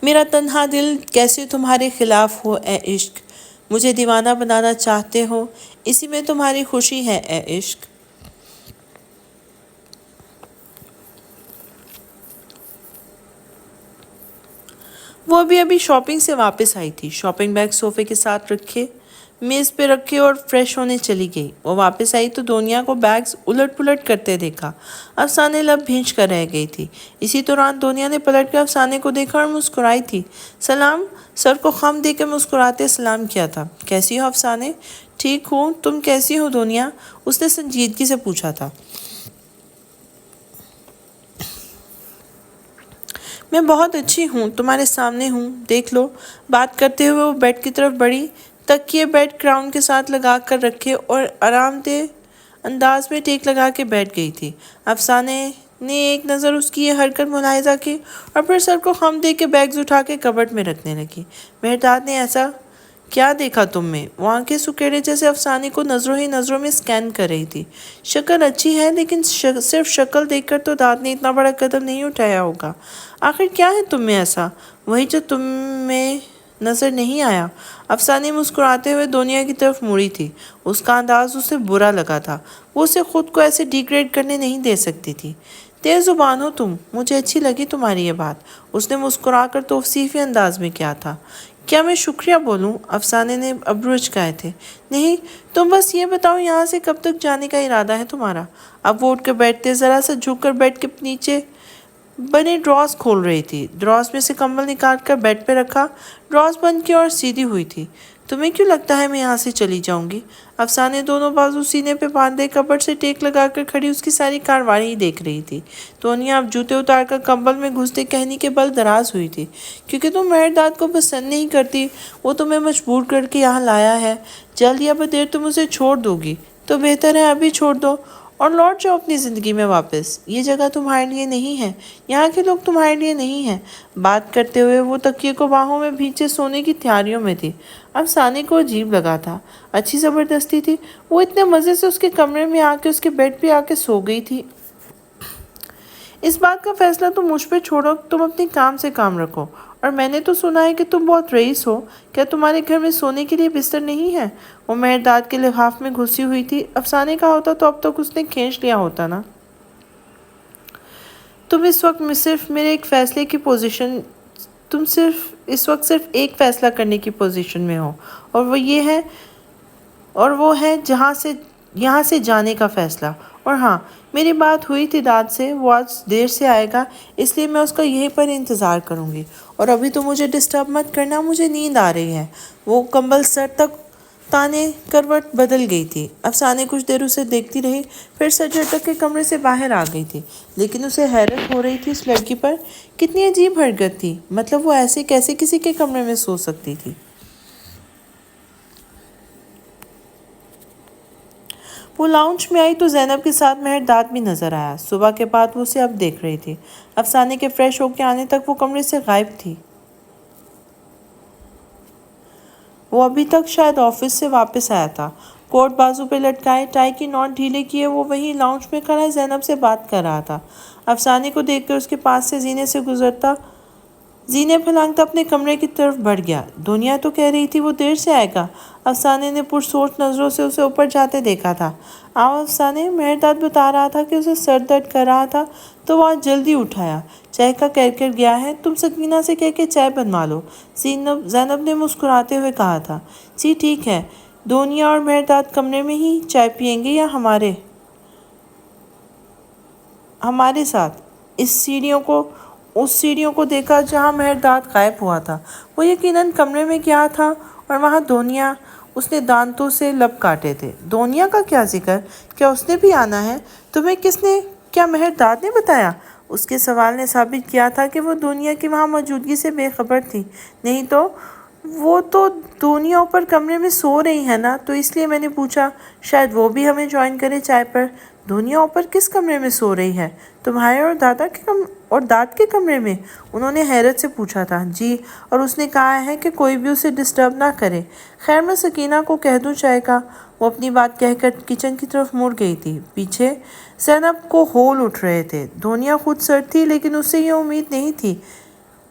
میرا تنہا دل کیسے تمہارے خلاف ہو اے عشق، مجھے دیوانہ بنانا چاہتے ہو، اسی میں تمہاری خوشی ہے اے عشق۔ وہ ابھی شاپنگ سے واپس آئی تھی۔ شاپنگ بیگ صوفے کے ساتھ رکھے میز پہ رکھے اور فریش ہونے چلی گئی۔ وہ واپس آئی تو دنیا کو بیگز الٹ پلٹ کرتے دیکھا۔ افسانے لب بھینچ کر رہ گئی تھی۔ اسی دوران دنیا نے پلٹ کر افسانے کو دیکھا اور مسکرائی تھی۔ سلام، سر کو خم دے کے مسکراتے سلام کیا تھا۔ کیسی ہو افسانے؟ ٹھیک ہوں، تم کیسی ہو دنیا؟ اس نے سنجیدگی سے پوچھا تھا۔ میں بہت اچھی ہوں، تمہارے سامنے ہوں، دیکھ لو۔ بات کرتے ہوئے وہ بیڈ کی طرف بڑھی، تکیے بیڈ کراؤن کے ساتھ لگا کر رکھے اور آرام دہ انداز میں ٹیک لگا کے بیٹھ گئی تھی۔ افسانے نے ایک نظر اس کی یہ حرکت ملاحظہ کی اور پھر سر کو خم دے کے بیگز اٹھا کے کبٹ میں رکھنے لگی۔ مہرداد نے ایسا کیا دیکھا تم میں؟ وہ آنکھیں سکیڑے جیسے افسانے کو نظروں ہی نظروں میں سکین کر رہی تھی۔ شکل اچھی ہے، لیکن صرف شکل دیکھ کر تو داد نے اتنا بڑا قدم نہیں اٹھایا ہوگا۔ آخر کیا ہے تم میں ایسا؟ وہی جو تم میں نظر نہیں آیا۔ افسانے مسکراتے ہوئے دنیا کی طرف مڑی تھی۔ اس کا انداز اسے برا لگا تھا۔ وہ اسے خود کو ایسے ڈیگریڈ کرنے نہیں دے سکتی تھی۔ تیز زبان ہو تم، مجھے اچھی لگی تمہاری یہ بات، اس نے مسکرا کر توصیفی انداز میں کیا تھا۔ کیا میں شکریہ بولوں؟ افسانے نے ابرو اچکائے تھے۔ نہیں، تم بس یہ بتاؤ یہاں سے کب تک جانے کا ارادہ ہے تمہارا؟ اب وہ اٹھ کر بیٹھتے ذرا سا جھک کر بیڈ کے نیچے بنے ڈراز کھول رہی تھی۔ ڈراز میں سے کمبل نکال کر بیڈ پہ رکھا، ڈراز بند کی اور سیدھی ہوئی تھی۔ تمہیں کیوں لگتا ہے میں یہاں سے چلی جاؤں گی؟ افسانے دونوں بازو سینے پہ باندھے کبٹ سے ٹیک لگا کر کھڑی اس کی ساری کارروائی دیکھ رہی تھی۔ دنیا اب جوتے اتار کر کمبل میں گھستے کہنی کے بل دراز ہوئی تھی۔ کیونکہ تم مہرداد کو پسند نہیں کرتی، وہ تمہیں مجبور کر کے یہاں لایا ہے۔ جلد یا بدیر تم اسے چھوڑ دو گی، تو بہتر ہے ابھی چھوڑ دو اور لوٹ جاؤ اپنی زندگی میں واپس۔ یہ جگہ تمہارے لیے نہیں ہے، یہاں کے لوگ تمہارے لیے نہیں ہیں۔ بات کرتے ہوئے وہ تکیے کو باہوں میں بھینچے سونے کی تیاریوں میں تھی۔ افسانے کو عجیب لگا تھا، اچھی زبردستی تھی۔ وہ اتنے مزے سے اس کے کمرے میں آ کے اس کے بیڈ پہ آ کے سو گئی تھی۔ اس بات کا فیصلہ تم مجھ پہ چھوڑو، تم اپنی کام سے کام رکھو اور میں نے تو سنا ہے کہ تم بہت رئیس ہو، کیا تمہارے گھر میں سونے کے لیے بستر نہیں ہے؟ وہ مہرداد کے لحاف میں گھسی ہوئی تھی۔ افسانے کا ہوتا تو اب تک اس نے کھینچ لیا ہوتا نا۔ تم اس وقت صرف ایک فیصلہ کرنے کی پوزیشن میں ہو، اور وہ ہے یہاں سے جانے کا فیصلہ۔ اور ہاں، میری بات ہوئی تھی داد سے، وہ آج دیر سے آئے گا، اس لیے میں اس کا یہیں پر انتظار کروں گی۔ اور ابھی تو مجھے ڈسٹرب مت کرنا، مجھے نیند آ رہی ہے۔ وہ کمبل سر تک تانے کروٹ بدل گئی تھی۔ افسانے کچھ دیر اسے دیکھتی رہی، پھر سر جھٹک کے کمرے سے باہر آ گئی تھی، لیکن اسے حیرت ہو رہی تھی اس لڑکی پر۔ کتنی عجیب حرکت تھی، مطلب وہ ایسے کیسے کسی کے کمرے میں سو سکتی تھی؟ وہ لاؤنج میں آئی تو زینب کے ساتھ مہرداد بھی نظر آیا۔ صبح کے بعد وہ اسے اب دیکھ رہی تھی۔ افسانے کے فریش ہو کے آنے تک وہ کمرے سے غائب تھی۔ وہ ابھی تک شاید آفس سے واپس آیا تھا۔ کوٹ بازو پہ لٹکائے، ٹائی کی نوٹ ڈھیلے کیے، وہ وہیں لاؤنج میں کھڑا زینب سے بات کر رہا تھا۔ افسانے کو دیکھ کر اس کے پاس سے زینے پھلانگتا اپنے کمرے کی طرف بڑھ گیا۔ دنیا تو کہہ رہی تھی وہ دیر سے آئے گا۔ افسانے نے پرسوچ نظروں سے اسے اوپر جاتے دیکھا تھا۔ آؤ افسانے، مہرداد بتا رہا تھا کہ اسے سر درد کر رہا تھا تو وہ آج جلدی اٹھایا۔ چائے کا کر گیا ہے، تم سکینہ سے کہہ کے چائے بنوا لو، زینب نے مسکراتے ہوئے کہا تھا۔ جی ٹھیک ہے۔ دنیا اور مہرداد کمرے میں ہی چائے پئیں گے یا ہمارے ساتھ؟ اس سیڑھیوں کو دیکھا جہاں مہرداد غائب ہوا تھا۔ وہ یقیناً کمرے میں گیا تھا اور وہاں دنیا، اس نے دانتوں سے لب کاٹے تھے۔ دنیا کا کیا ذکر؟ کیا اس نے بھی آنا ہے؟ تمہیں کیا مہرداد نے بتایا؟ اس کے سوال نے ثابت کیا تھا کہ وہ دنیا کی وہاں موجودگی سے بے خبر تھی۔ نہیں تو وہ تو دنیا اوپر کمرے میں سو رہی ہے نا، تو اس لیے میں نے پوچھا، شاید وہ بھی ہمیں جوائن کرے چائے پر۔ دنیا اوپر کس کمرے میں سو رہی ہے؟ تمہارے اور داد کے کمرے میں؟ انہوں نے حیرت سے پوچھا تھا۔ جی، اور اس نے کہا ہے کہ کوئی بھی اسے ڈسٹرب نہ کرے۔ خیر، میں سکینہ کو کہہ دوں چائے کا۔ وہ اپنی بات کہہ کر کچن کی طرف مڑ گئی تھی۔ پیچھے زینب کو ہول اٹھ رہے تھے۔ دنیا خود سرد تھی، لیکن اسے یہ امید نہیں تھی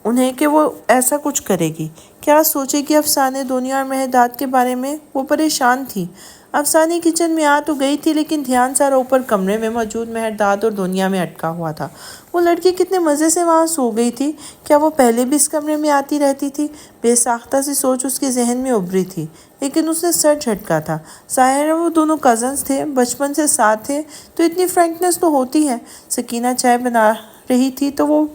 انہیں کہ وہ ایسا کچھ کرے گی۔ کیا سوچے گی افسانے دنیا اور مہرداد کے بارے میں؟ وہ پریشان تھی۔ افسانے کچن میں آ تو گئی تھی، لیکن دھیان سارا اوپر کمرے میں موجود مہرداد اور دنیا میں اٹکا ہوا تھا۔ وہ لڑکی کتنے مزے سے وہاں سو گئی تھی۔ کیا وہ پہلے بھی اس کمرے میں آتی رہتی تھی؟ بے ساختہ سی سوچ اس کے ذہن میں ابھری تھی، لیکن اس نے سر جھٹکا تھا۔ ظاہر ہے وہ دونوں کزنز تھے، بچپن سے ساتھ تھے، تو اتنی فرینکنس تو ہوتی ہے۔ سکینہ چائے بنا رہی تھی تو وہ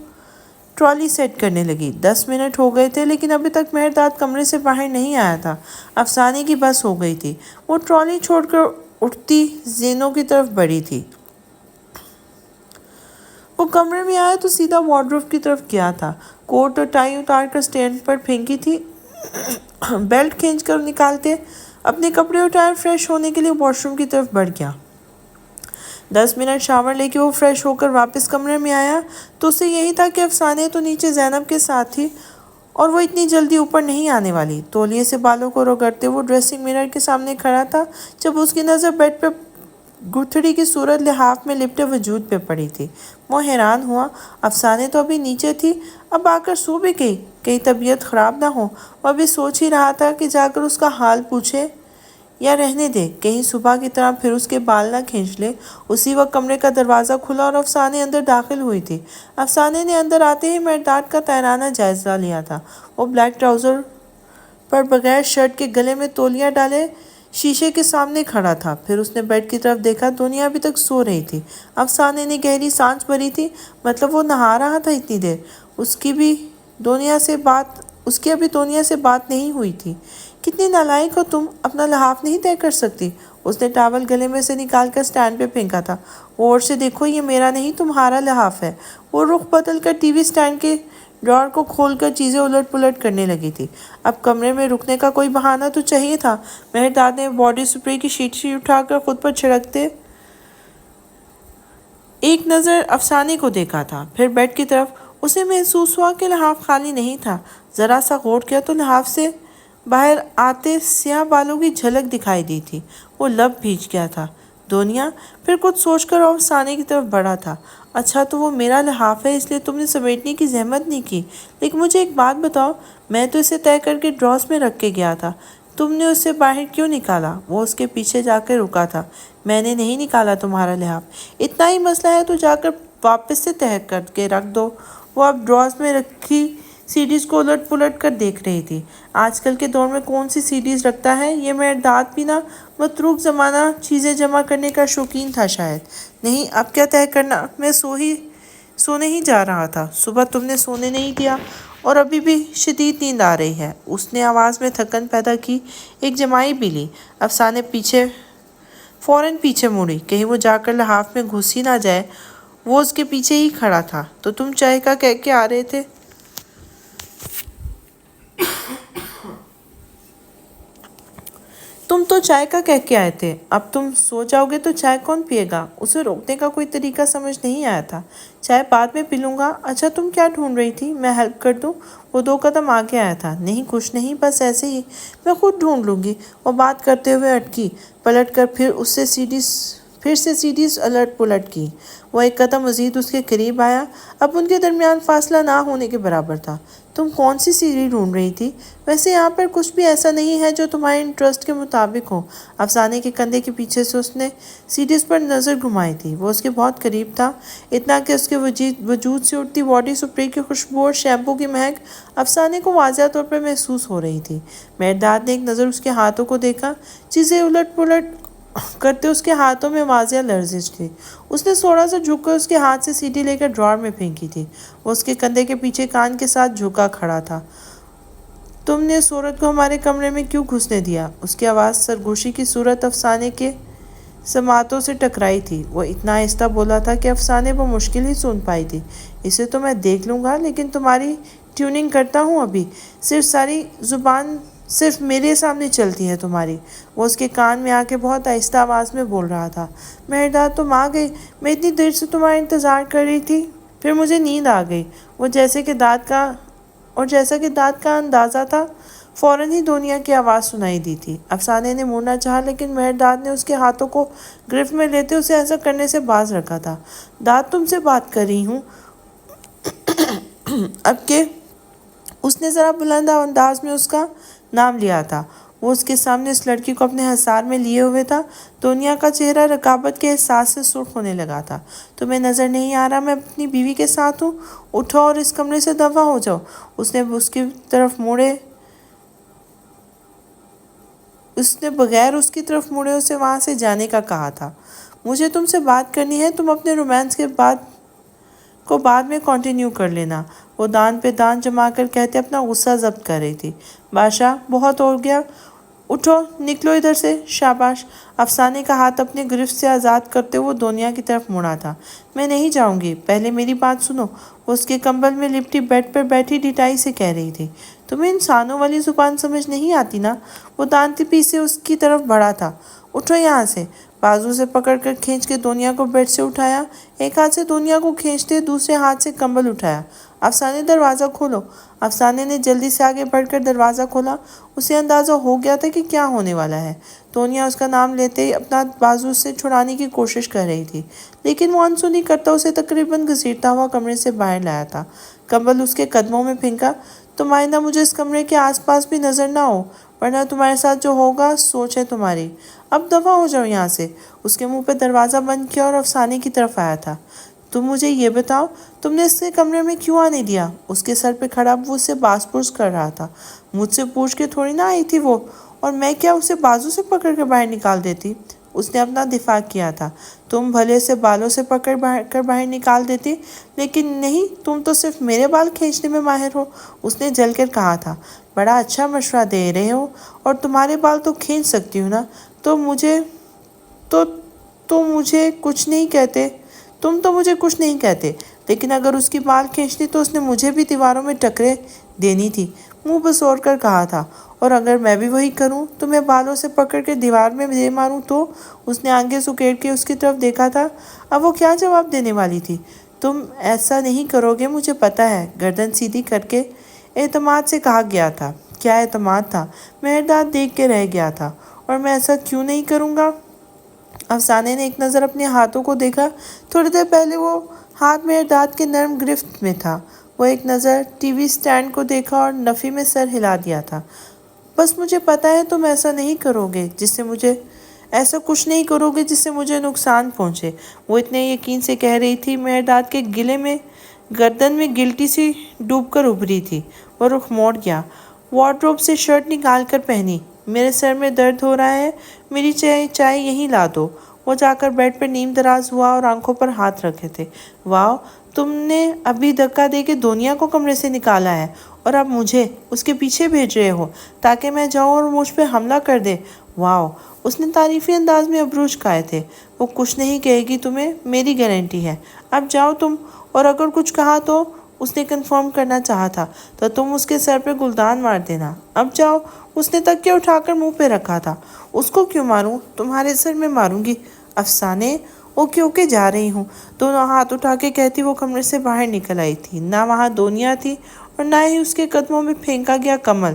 ٹرالی سیٹ کرنے لگی۔ 10 منٹ ہو گئے تھے، لیکن ابھی تک مہرداد کمرے سے باہر نہیں آیا تھا۔ افسانے کی بس ہو گئی تھی۔ وہ ٹرالی چھوڑ کر اٹھتی زینوں کی طرف بڑھی تھی۔ وہ کمرے میں آیا تو سیدھا وارڈروب کی طرف گیا تھا۔ کوٹ اور ٹائی اتار کر سٹینڈ پر پھینکی تھی۔ بیلٹ کھینچ کر نکالتے اپنے کپڑے اٹھائے، فریش ہونے کے لیے واش روم کی طرف بڑھ گیا۔ 10 منٹ شاور لے کے وہ فریش ہو کر واپس کمرے میں آیا تو اسے یہی تھا کہ افسانے تو نیچے زینب کے ساتھ تھی اور وہ اتنی جلدی اوپر نہیں آنے والی۔ تولیے سے بالوں کو رگڑتے وہ ڈریسنگ مرر کے سامنے کھڑا تھا جب اس کی نظر بیڈ پہ گٹھڑی کی صورت لحاف میں لپٹے وجود پہ پڑی تھی۔ وہ حیران ہوا، افسانے تو ابھی نیچے تھی، اب آ کر سو بھی گئی، کہیں طبیعت خراب نہ ہو۔ وہ ابھی سوچ ہی رہا تھا کہ جا کر اس کا حال پوچھے یا رہنے دے، کہیں صبح کی طرح پھر اس کے بال نہ کھینچ لے۔ اسی وقت کمرے کا دروازہ کھلا اور افسانے اندر داخل ہوئی تھی۔ افسانے نے اندر آتے ہی مہرداد کا طیرانہ جائزہ لیا تھا۔ وہ بلیک ٹراؤزر پر بغیر شرٹ کے گلے میں تولیہ ڈالے شیشے کے سامنے کھڑا تھا۔ پھر اس نے بیڈ کی طرف دیکھا، دنیا ابھی تک سو رہی تھی۔ افسانے نے گہری سانس بھری تھی، مطلب وہ نہا رہا تھا اتنی دیر۔ اس کی ابھی دنیا سے بات نہیں ہوئی تھی۔ کتنی نالائق ہو تم، اپنا لحاف نہیں طے کر سکتی؟ اس نے ٹاول گلے میں سے نکال کر سٹینڈ پہ پھینکا تھا۔ غور سے دیکھو، یہ میرا نہیں تمہارا لحاف ہے۔ وہ رخ بدل کر ٹی وی سٹینڈ کے ڈرار کو کھول کر چیزیں الٹ پلٹ کرنے لگی تھی۔ اب کمرے میں رکنے کا کوئی بہانہ تو چاہیے تھا۔ مہرداد نے باڈی سپرے کی شیشی اٹھا کر خود پر چھڑکتے ایک نظر افسانے کو دیکھا تھا، پھر بیڈ کی طرف۔ اسے محسوس ہوا کہ لحاف خالی نہیں تھا۔ ذرا سا غور کیا تو لحاف سے باہر آتے سیاہ بالوں کی جھلک دکھائی دی تھی۔ وہ لب بھیج گیا تھا۔ دنیا پھر کچھ سوچ کر افسانے کی طرف بڑھا تھا۔ اچھا تو وہ میرا لحاف ہے اس لیے تم نے سمیٹنے کی زحمت نہیں کی، لیکن مجھے ایک بات بتاؤ، میں تو اسے طے کر کے ڈراز میں رکھ کے گیا تھا، تم نے اسے باہر کیوں نکالا؟ وہ اس کے پیچھے جا کے رکا تھا۔ میں نے نہیں نکالا تمہارا لحاف، اتنا ہی مسئلہ ہے تو جا کر واپس سے تہہ کر کے رکھ دو۔ وہ اب ڈراز میں رکھی سیڈیز کو الٹ پلٹ کر دیکھ رہی تھی۔ آج کل کے دور میں کون سی سیڈیز رکھتا ہے؟ یہ مہرداد بھی نہ متروک زمانہ چیزیں جمع کرنے کا شوقین تھا شاید۔ نہیں، اب کیا طے کرنا، میں سونے ہی جا رہا تھا، صبح تم نے سونے نہیں دیا اور ابھی بھی شدید نیند آ رہی ہے۔ اس نے آواز میں تھکن پیدا کی۔ ایک جمائی بھی لی۔ افسانے فوراً پیچھے مڑی، کہیں وہ جا کر لحاف میں گھس ہی نہ جائے۔ وہ اس کے پیچھے ہی کھڑا تھا۔ تو تم چائے کا کہہ کے آ رہے تھے؟ تم تو چائے کا کہہ کے آئے تھے، اب تم سو جاؤ گے تو چائے کون پیے گا؟ اسے روکنے کا کوئی طریقہ سمجھ نہیں آیا تھا۔ چائے بعد میں پی لوں گا۔ اچھا تم کیا ڈھونڈ رہی تھی؟ میں ہیلپ کر دوں؟ وہ 2 قدم آگے آیا تھا۔ نہیں کچھ نہیں، بس ایسے ہی، میں خود ڈھونڈ لوں گی۔ وہ بات کرتے ہوئے اٹکی، پلٹ کر پھر سے سیڈیز الٹ پلٹ کی۔ وہ 1 قدم مزید اس کے قریب آیا، اب ان کے درمیان فاصلہ نہ ہونے کے برابر تھا۔ تم کون سی سیڑھی ڈھونڈ رہی تھی؟ ویسے یہاں پر کچھ بھی ایسا نہیں ہے جو تمہارے انٹرسٹ کے مطابق ہو۔ افسانے کے کندھے کے پیچھے سے اس نے سیڈیز پر نظر گھمائی تھی۔ وہ اس کے بہت قریب تھا، اتنا کہ اس کے وجود سے اٹھتی باڈی سپرے کی خوشبو اور شیمپو کی مہک افسانے کو واضح طور پر محسوس ہو رہی تھی۔ مہرداد نے ایک نظر اس کے ہاتھوں کو دیکھا، چیزیں الٹ پلٹ کرتے اس کے ہاتھوں میں واضح لرزش تھی۔ اس نے تھوڑا سا جھک کر اس کے ہاتھ سے سیڑھی لے کر ڈراور میں پھینکی تھی۔ وہ اس کے کندھے کے پیچھے کان کے ساتھ جھکا کھڑا تھا۔ تم نے اس عورت کو ہمارے کمرے میں کیوں گھسنے دیا؟ اس کی آواز سرگوشی کی صورت افسانے کے سماعتوں سے ٹکرائی تھی۔ وہ اتنا آہستہ بولا تھا کہ افسانے بمشکل ہی سن پائی تھی۔ اسے تو میں دیکھ لوں گا، لیکن تمہاری ٹیوننگ کرتا ہوں ابھی، ساری زبان صرف میرے سامنے چلتی ہے تمہاری۔ وہ اس کے کان میں آ کے بہت آہستہ آواز میں بول رہا تھا۔ مہرداد تم آ گئی، میں اتنی دیر سے تمہارا انتظار کر رہی تھی۔ پھر مجھے نیند آ گئی۔ جیسا کہ داد کا اندازہ تھا، فوراً ہی دنیا کی آواز سنائی دی تھی۔ افسانے نے مڑنا چاہا، لیکن مہرداد نے اس کے ہاتھوں کو گرفت میں لیتے اسے ایسا کرنے سے باز رکھا تھا۔ داد تم سے بات کر رہی ہوں۔ اب کہ اس نے ذرا بلند انداز میں اس کا نام لیا تھا۔ وہ اس کے سامنے اس لڑکی کو اپنے حصار میں لیے ہوئے تھا۔ دنیا کا چہرہ رقابت کے احساس سے سرخ ہونے لگا تھا۔ تمہیں نظر نہیں آ رہا میں اپنی بیوی کے ساتھ ہوں؟ اٹھو اور اس کمرے سے دفع ہو جاؤ۔ اس نے بغیر اس کی طرف مڑے اسے وہاں سے جانے کا کہا تھا۔ مجھے تم سے بات کرنی ہے، تم اپنے رومانس کے بعد میں کنٹینیو کر لینا۔ وہ دان پہ دان جما کر کہتے اپنا غصہ ضبط کر رہی تھی۔ بادشاہ بہت ہو گیا، اٹھو نکلو ادھر سے۔ شاباش۔ افسانے کا ہاتھ اپنے گرفت سے آزاد کرتے ہوئے دنیا کی طرف مڑا تھا۔ میں نہیں جاؤں گی، پہلے میری بات سنو۔ وہ اس کے کمبل میں لپٹی بیڈ پر بیٹھی ڈٹائی سے کہہ رہی تھی۔ تمہیں انسانوں والی زبان سمجھ نہیں آتی نا؟ وہ دانتی پیسے اس کی طرف بڑھا تھا۔ اٹھو یہاں سے۔ بازو سے پکڑ کر کھینچ کے دنیا کو بیڈ سے اٹھایا۔ ایک ہاتھ سے دنیا کو کھینچتے دوسرے ہاتھ سے کمبل اٹھایا۔ افسانے دروازہ کھولو۔ افسانے نے جلدی سے آگے بڑھ کر دروازہ کھولا۔ اسے اندازہ ہو گیا تھا کہ کیا ہونے والا ہے۔ دنیا اس کا نام لیتے ہی اپنا بازو سے چھڑانے کی کوشش کر رہی تھی، لیکن وہ انسنی کرتا اسے تقریباً گھسیٹتا ہوا کمرے سے باہر لایا تھا۔ کمبل اس کے قدموں میں پھینکا۔ تم آئندہ مجھے اس کمرے کے آس پاس بھی نظر نہ ہو، ورنہ تمہارے ساتھ جو ہوگا سوچ ہے تمہاری۔ اب دفع ہو جاؤ یہاں سے۔ اس کے منہ پہ دروازہ بند کیا اور افسانے کی طرف آیا تھا۔ تم مجھے یہ بتاؤ، تم نے اسے کمرے میں کیوں آنے دیا؟ اس کے سر پہ کھڑا وہ اسے باز پرس کر رہا تھا۔ مجھ سے پوچھ کے تھوڑی نہ آئی تھی وہ، اور میں کیا اسے بازو سے پکڑ کر باہر نکال دیتی؟ اس نے اپنا دفاع کیا تھا۔ تم بھلے سے بالوں سے پکڑ کر باہر نکال دیتی، لیکن نہیں، تم تو صرف میرے بال کھینچنے میں ماہر ہو۔ اس نے جل کر کہا تھا۔ بڑا اچھا مشورہ دے رہے ہو، اور تمہارے بال تو کھینچ سکتی ہوں نا، تو مجھے کچھ نہیں کہتے۔ تم تو مجھے کچھ نہیں کہتے، لیکن اگر اس کی بال کھینچتی تو اس نے مجھے بھی دیواروں میں ٹکرے دینی تھی، منہ بسور کر کہا تھا۔ اور اگر میں بھی وہی کروں، تمہیں بالوں سے پکڑ کے دیوار میں دے ماروں تو؟ اس نے آنکھیں سکیڑ کے اس کی طرف دیکھا تھا۔ اب وہ کیا جواب دینے والی تھی؟ تم ایسا نہیں کرو گے مجھے پتہ ہے، گردن سیدھی کر کے اعتماد سے کہا گیا تھا۔ کیا اعتماد تھا؟ مہرداد دیکھ کے رہ گیا تھا۔ اور میں ایسا کیوں نہیں کروں گا؟ افسانے نے ایک نظر اپنے ہاتھوں کو دیکھا۔ تھوڑی دیر پہلے وہ ہاتھ مہرداد کے نرم گرفت میں تھا۔ وہ ایک نظر ٹی وی سٹینڈ کو دیکھا اور نفی میں سر ہلا دیا تھا۔ بس مجھے پتا ہے تم ایسا نہیں کرو گے ایسا کچھ نہیں کرو گے جس سے مجھے نقصان پہنچے، وہ اتنے یقین سے کہہ رہی تھی۔ مہرداد کے گلے میں گردن میں گلٹی سی ڈوب کر ابھری تھی۔ وہ رخ موڑ گیا، وارڈروب سے شرٹ نکال کر پہنی۔ میرے سر میں درد ہو رہا ہے، میری چائے یہیں لا دو۔ وہ جا کر بیڈ پر نیم دراز ہوا اور آنکھوں پر ہاتھ رکھے تھے۔ واؤ، تم نے ابھی دھکا دے کے دنیا کو کمرے سے نکالا ہے اور اب مجھے اس کے پیچھے بھیج رہے ہو تاکہ میں جاؤں اور مجھ پہ حملہ کر دے۔ واؤ، اس نے تعریفی انداز میں ابروج کھائے تھے۔ وہ کچھ نہیں کہے گی تمہیں، میری گارنٹی ہے۔ اب جاؤ تم، اور اگر کچھ کہا تو اس نے کنفرم کرنا چاہا تھا تو تم اس کے سر پہ گلدان مار دینا۔ اب جاؤ، اس نے تکیہ اٹھا کر منہ پہ رکھا تھا۔ اس کو کیوں ماروں؟ تمہارے سر میں ماروں گی۔ افسانے، اوکے جا رہی ہوں، دونوں ہاتھ اٹھا کے کہتی وہ کمرے سے باہر نکل آئی تھی۔ نہ وہاں دنیا تھی اور نہ ہی اس کے قدموں میں پھینکا گیا کمل۔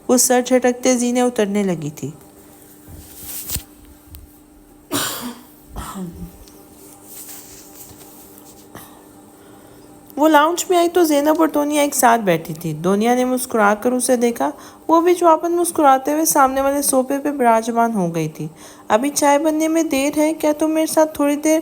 وہ سر جھٹکتے زینے اترنے لگی تھی۔ وہ لاؤنج میں آئی تو زینب اور دنیا ایک ساتھ بیٹھی تھی۔ دنیا نے مسکرا کر اسے دیکھا۔ وہ بھی جواباً مسکراتے ہوئے سامنے والے صوفے پہ براجمان ہو گئی تھی۔ ابھی چائے بننے میں دیر ہے، کیا تم میرے ساتھ تھوڑی دیر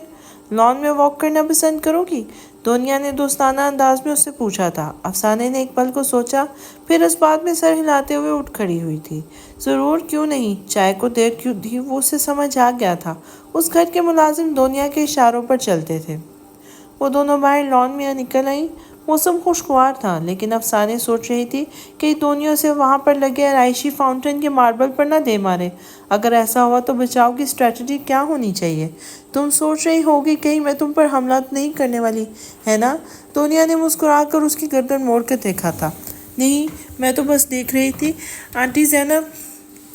لان میں واک کرنا پسند کرو گی؟ دنیا نے دوستانہ انداز میں اس سے پوچھا تھا۔ افسانے نے ایک پل کو سوچا، پھر اس بات میں سر ہلاتے ہوئے اٹھ کھڑی ہوئی تھی۔ ضرور، کیوں نہیں۔ چائے کو دیر کیوں دی وہ اسے سمجھ آ گیا تھا۔ اس گھر کے ملازم دنیا کے اشاروں پر چلتے تھے۔ وہ دونوں باہر لان میں نکل آئیں۔ موسم خوشگوار تھا، لیکن افسانے سوچ رہی تھی کہ دنیا سے وہاں پر لگے آرائشی فاؤنٹین کے ماربل پر نہ دے مارے۔ اگر ایسا ہوا تو بچاؤ کی اسٹریٹجی کیا ہونی چاہیے؟ تم سوچ رہی ہوگی کہیں میں تم پر حملہ نہیں کرنے والی، ہے نا؟ دنیا نے مسکرا کر اس کی گردن موڑ کر دیکھا تھا۔ نہیں، میں تو بس دیکھ رہی تھی آنٹی زینب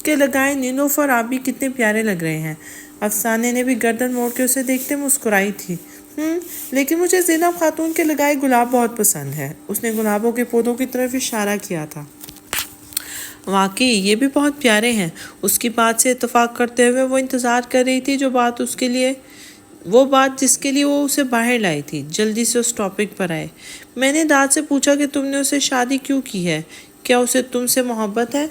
کے لگائے نیلوفر آپ بھی کتنے پیارے لگ رہے ہیں۔ افسانے نے بھی گردن موڑ کے اسے دیکھتے مسکرائی تھی۔ لیکن مجھے زینب خاتون کے لگائے گلاب بہت پسند ہے۔ اس نے گلابوں کے پودوں کی طرف اشارہ کیا تھا۔ واقعی یہ بھی بہت پیارے ہیں۔ اس کی بات سے اتفاق کرتے ہوئے وہ انتظار کر رہی تھی جس کے لیے وہ اسے باہر لائی تھی۔ جلدی سے اس ٹاپک پر آئے۔ میں نے داد سے پوچھا کہ تم نے اسے شادی کیوں کی ہے؟ کیا اسے تم سے محبت ہے؟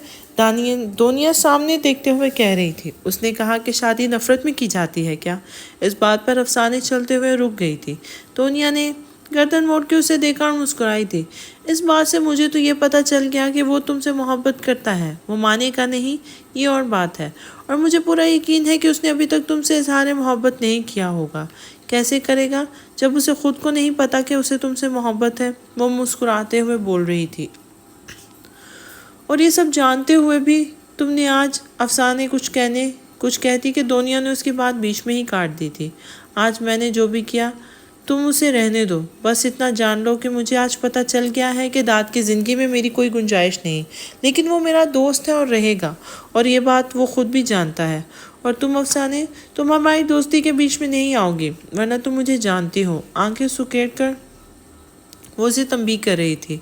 دنیا سامنے دیکھتے ہوئے کہہ رہی تھی۔ اس نے کہا کہ شادی نفرت میں کی جاتی ہے کیا؟ اس بات پر افسانے چلتے ہوئے رک گئی تھی۔ دنیا نے گردن موڑ کے اسے دیکھا اور مسکرائی تھی۔ اس بات سے مجھے تو یہ پتہ چل گیا کہ وہ تم سے محبت کرتا ہے۔ وہ مانے گا نہیں، یہ اور بات ہے، اور مجھے پورا یقین ہے کہ اس نے ابھی تک تم سے اظہار محبت نہیں کیا ہوگا۔ کیسے کرے گا جب اسے خود کو نہیں پتا کہ اسے تم سے محبت ہے؟ وہ مسکراتے ہوئے بول رہی تھی۔ اور یہ سب جانتے ہوئے بھی تم نے آج افسانے کچھ کہتی کہ دنیا نے اس کی بات بیچ میں ہی کاٹ دی تھی۔ آج میں نے جو بھی کیا تم اسے رہنے دو۔ بس اتنا جان لو کہ مجھے آج پتہ چل گیا ہے کہ داد کی زندگی میں میری کوئی گنجائش نہیں، لیکن وہ میرا دوست ہے اور رہے گا، اور یہ بات وہ خود بھی جانتا ہے۔ اور تم افسانے، تم ہماری دوستی کے بیچ میں نہیں آؤ گی، ورنہ تم مجھے جانتی ہو۔ آنکھیں سکیڑ کر وہ اسے تنبیہ کر رہی تھی،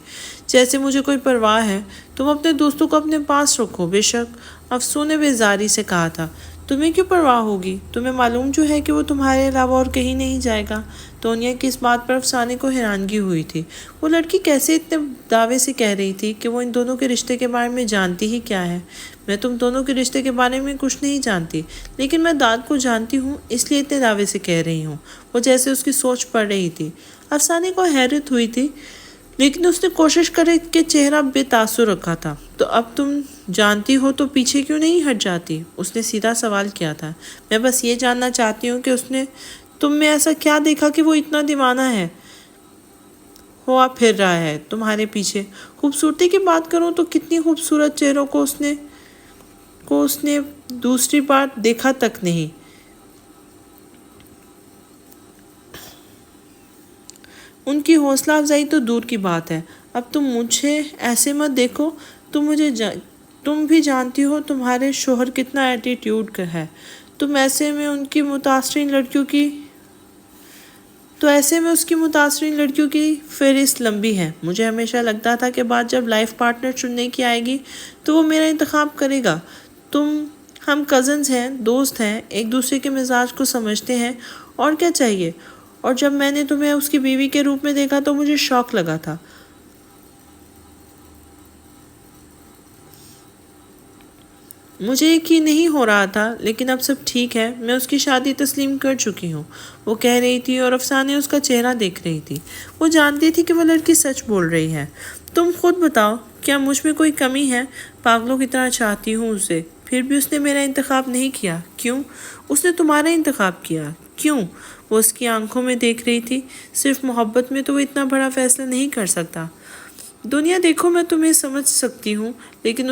جیسے مجھے کوئی پرواہ ہے۔ تم اپنے دوستوں کو اپنے پاس رکھو۔ بے شک، افسو نے بیزاری سے کہا تھا۔ تمہیں کیوں پرواہ ہوگی؟ تمہیں معلوم جو ہے کہ وہ تمہارے علاوہ اور کہیں نہیں جائے گا۔ دنیا کی اس بات پر افسانے کو حیرانگی ہوئی تھی۔ وہ لڑکی کیسے اتنے دعوے سے کہہ رہی تھی کہ وہ ان دونوں کے رشتے کے بارے میں جانتی ہی کیا ہے؟ میں تم دونوں کے رشتے کے بارے میں کچھ نہیں جانتی، لیکن میں داد کو جانتی ہوں، اس لیے اتنے دعوے سے کہہ رہی ہوں۔ وہ جیسے اس کی سوچ پڑ رہی تھی۔ افسانے کو حیرت ہوئی تھی، لیکن اس نے کوشش کرے کہ چہرہ بے تاثر رکھا تھا۔ تو اب تم جانتی ہو تو پیچھے کیوں نہیں ہٹ جاتی؟ اس نے سیدھا سوال کیا تھا۔ میں بس یہ جاننا چاہتی ہوں کہ اس نے تم میں ایسا کیا دیکھا کہ وہ اتنا دیوانہ ہے، ہوا پھر رہا ہے تمہارے پیچھے؟ خوبصورتی کی بات کروں تو کتنی خوبصورت چہروں کو اس نے دوسری بار دیکھا تک نہیں۔ ان کی حوصلہ افزائی تو دور کی بات ہے۔ اب تم مجھے ایسے مت دیکھو، تم بھی جانتی ہو تمہارے شوہر کتنا ایٹیٹیوڈ ہے۔ ایسے میں اس کی متاثرین لڑکیوں کی فہرست لمبی ہے۔ مجھے ہمیشہ لگتا تھا کہ بات جب لائف پارٹنر چننے کی آئے گی تو وہ میرا انتخاب کرے گا۔ تم ہم کزنز ہیں، دوست ہیں، ایک دوسرے کے مزاج کو سمجھتے ہیں، اور کیا چاہیے؟ اور جب میں نے تمہیں اس کی بیوی کے روپ میں دیکھا تو مجھے شوق لگا تھا۔ مجھے یقین نہیں ہو رہا تھا، لیکن اب سب ٹھیک ہے، میں اس کی شادی تسلیم کر چکی ہوں، وہ کہہ رہی تھی، اور افسانے اس کا چہرہ دیکھ رہی تھی۔ وہ جانتی تھی کہ وہ لڑکی سچ بول رہی ہے۔ تم خود بتاؤ، کیا مجھ میں کوئی کمی ہے؟ پاگلوں کی طرح چاہتی ہوں اسے، پھر بھی اس نے میرا انتخاب نہیں کیا۔ کیوں؟ اس نے تمہارا انتخاب کیا۔ کیوں؟ وہ اس کی آنکھوں میں دیکھ رہی تھی۔ صرف محبت میں تو وہ اتنا بڑا فیصلہ نہیں کر سکتا۔ دنیا دیکھو، میں تمہیں سمجھ سکتی ہوں، لیکن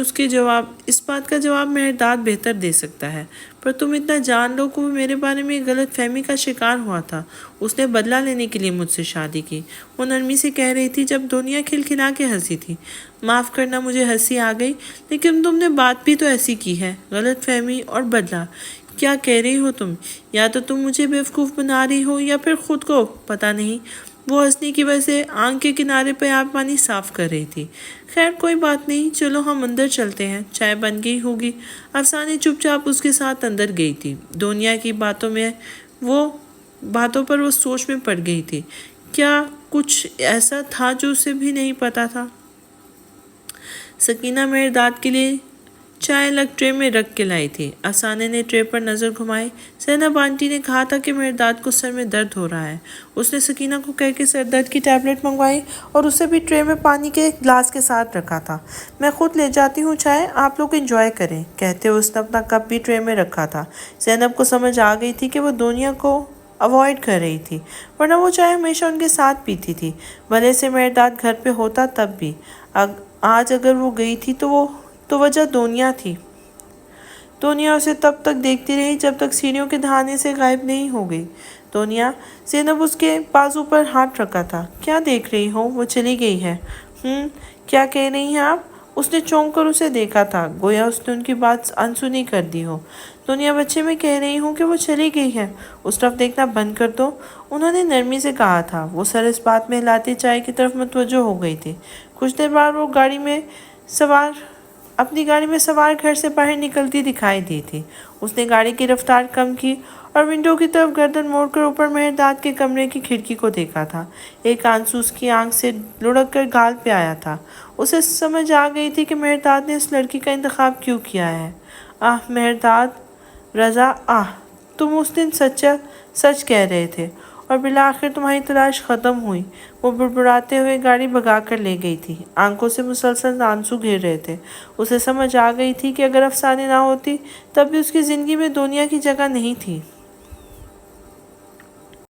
اس بات کا جواب مہرداد بہتر دے سکتا ہے۔ پر تم اتنا جان لو کہ وہ میرے بارے میں غلط فہمی کا شکار ہوا تھا۔ اس نے بدلہ لینے کے لیے مجھ سے شادی کی، وہ نرمی سے کہہ رہی تھی جب دنیا کھلکھلا کے ہنسی تھی۔ معاف کرنا، مجھے ہنسی آ گئی، لیکن تم نے بات بھی تو ایسی کی ہے۔ غلط فہمی اور بدلہ، کیا کہہ رہی ہو تم؟ یا تو تم مجھے بیوقوف بنا رہی ہو یا پھر خود کو، پتہ نہیں۔ وہ ہنسنے کی وجہ سے آنکھ کے کنارے پہ آپ پانی صاف کر رہی تھی۔ خیر کوئی بات نہیں، چلو ہم اندر چلتے ہیں، چائے بن گئی ہوگی۔ افسانے چپ چاپ اس کے ساتھ اندر گئی تھی۔ دنیا کی باتوں پر وہ سوچ میں پڑ گئی تھی۔ کیا کچھ ایسا تھا جو اسے بھی نہیں پتا تھا؟ سکینہ مہرداد کے لیے چائے الگ ٹرے میں رکھ کے لائی تھی۔ افسانے نے ٹرے پر نظر گھمائی۔ زینب آنٹی نے کہا تھا کہ مہرداد کو سر میں درد ہو رہا ہے۔ اس نے سکینہ کو کہہ کے سر درد کی ٹیبلٹ منگوائی اور اسے بھی ٹرے میں پانی کے گلاس کے ساتھ رکھا تھا۔ میں خود لے جاتی ہوں چائے، آپ لوگ انجوائے کریں، کہتے ہوئے اس نے اپنا کپ بھی ٹرے میں رکھا تھا۔ زینب کو سمجھ آ گئی تھی کہ وہ دنیا کو اوائڈ کر رہی تھی، ورنہ وہ چائے ہمیشہ ان کے ساتھ پیتی تھی، بھلے سے مہرداد گھر پہ ہوتا تب بھی۔ آج اگر وہ گئی تھی تو وجہ دنیا تھی۔ دنیا اسے تب تک دیکھتی رہی جب تک سیڑھیوں کے دہانے سے غائب نہیں ہو گئی۔ دنیا، زینب اس کے بازو پر ہاتھ رکھا تھا۔ کیا دیکھ رہی ہو؟ وہ چلی گئی ہے۔ کیا کہہ رہی ہیں آپ؟ اس نے چونک کر اسے دیکھا تھا، گویا اس نے ان کی بات انسنی کر دی ہو۔ دنیا بچے، میں کہہ رہی ہوں کہ وہ چلی گئی ہے، اس طرف دیکھنا بند کر دو، انہوں نے نرمی سے کہا تھا۔ وہ سر اس بات میں ہلاتے چائے کی طرف متوجہ ہو گئی تھی۔ کچھ دیر بعد وہ اپنی گاڑی میں سوار گھر سے باہر نکلتی دکھائی دی تھی۔ اس نے گاڑی کی رفتار کم کی اور ونڈو کی طرف گردن موڑ کر اوپر مہرداد کے کمرے کی کھڑکی کو دیکھا تھا۔ ایک آنسو اس کی آنکھ سے لڑک کر گال پہ آیا تھا۔ اسے سمجھ آ گئی تھی کہ مہرداد نے اس لڑکی کا انتخاب کیوں کیا ہے۔ مہرداد، رضا، تم اس دن سچ کہہ رہے تھے، اور بالآخر تمہاری تلاش ختم ہوئی۔ وہ بڑبڑاتے ہوئے گاڑی بھگا کر لے گئی تھی۔ آنکھوں سے مسلسل آنسو گر رہے تھے۔ اسے سمجھ آ گئی تھی کہ اگر افسانے نہ ہوتی تب بھی اس کی زندگی میں دنیا کی جگہ نہیں تھی۔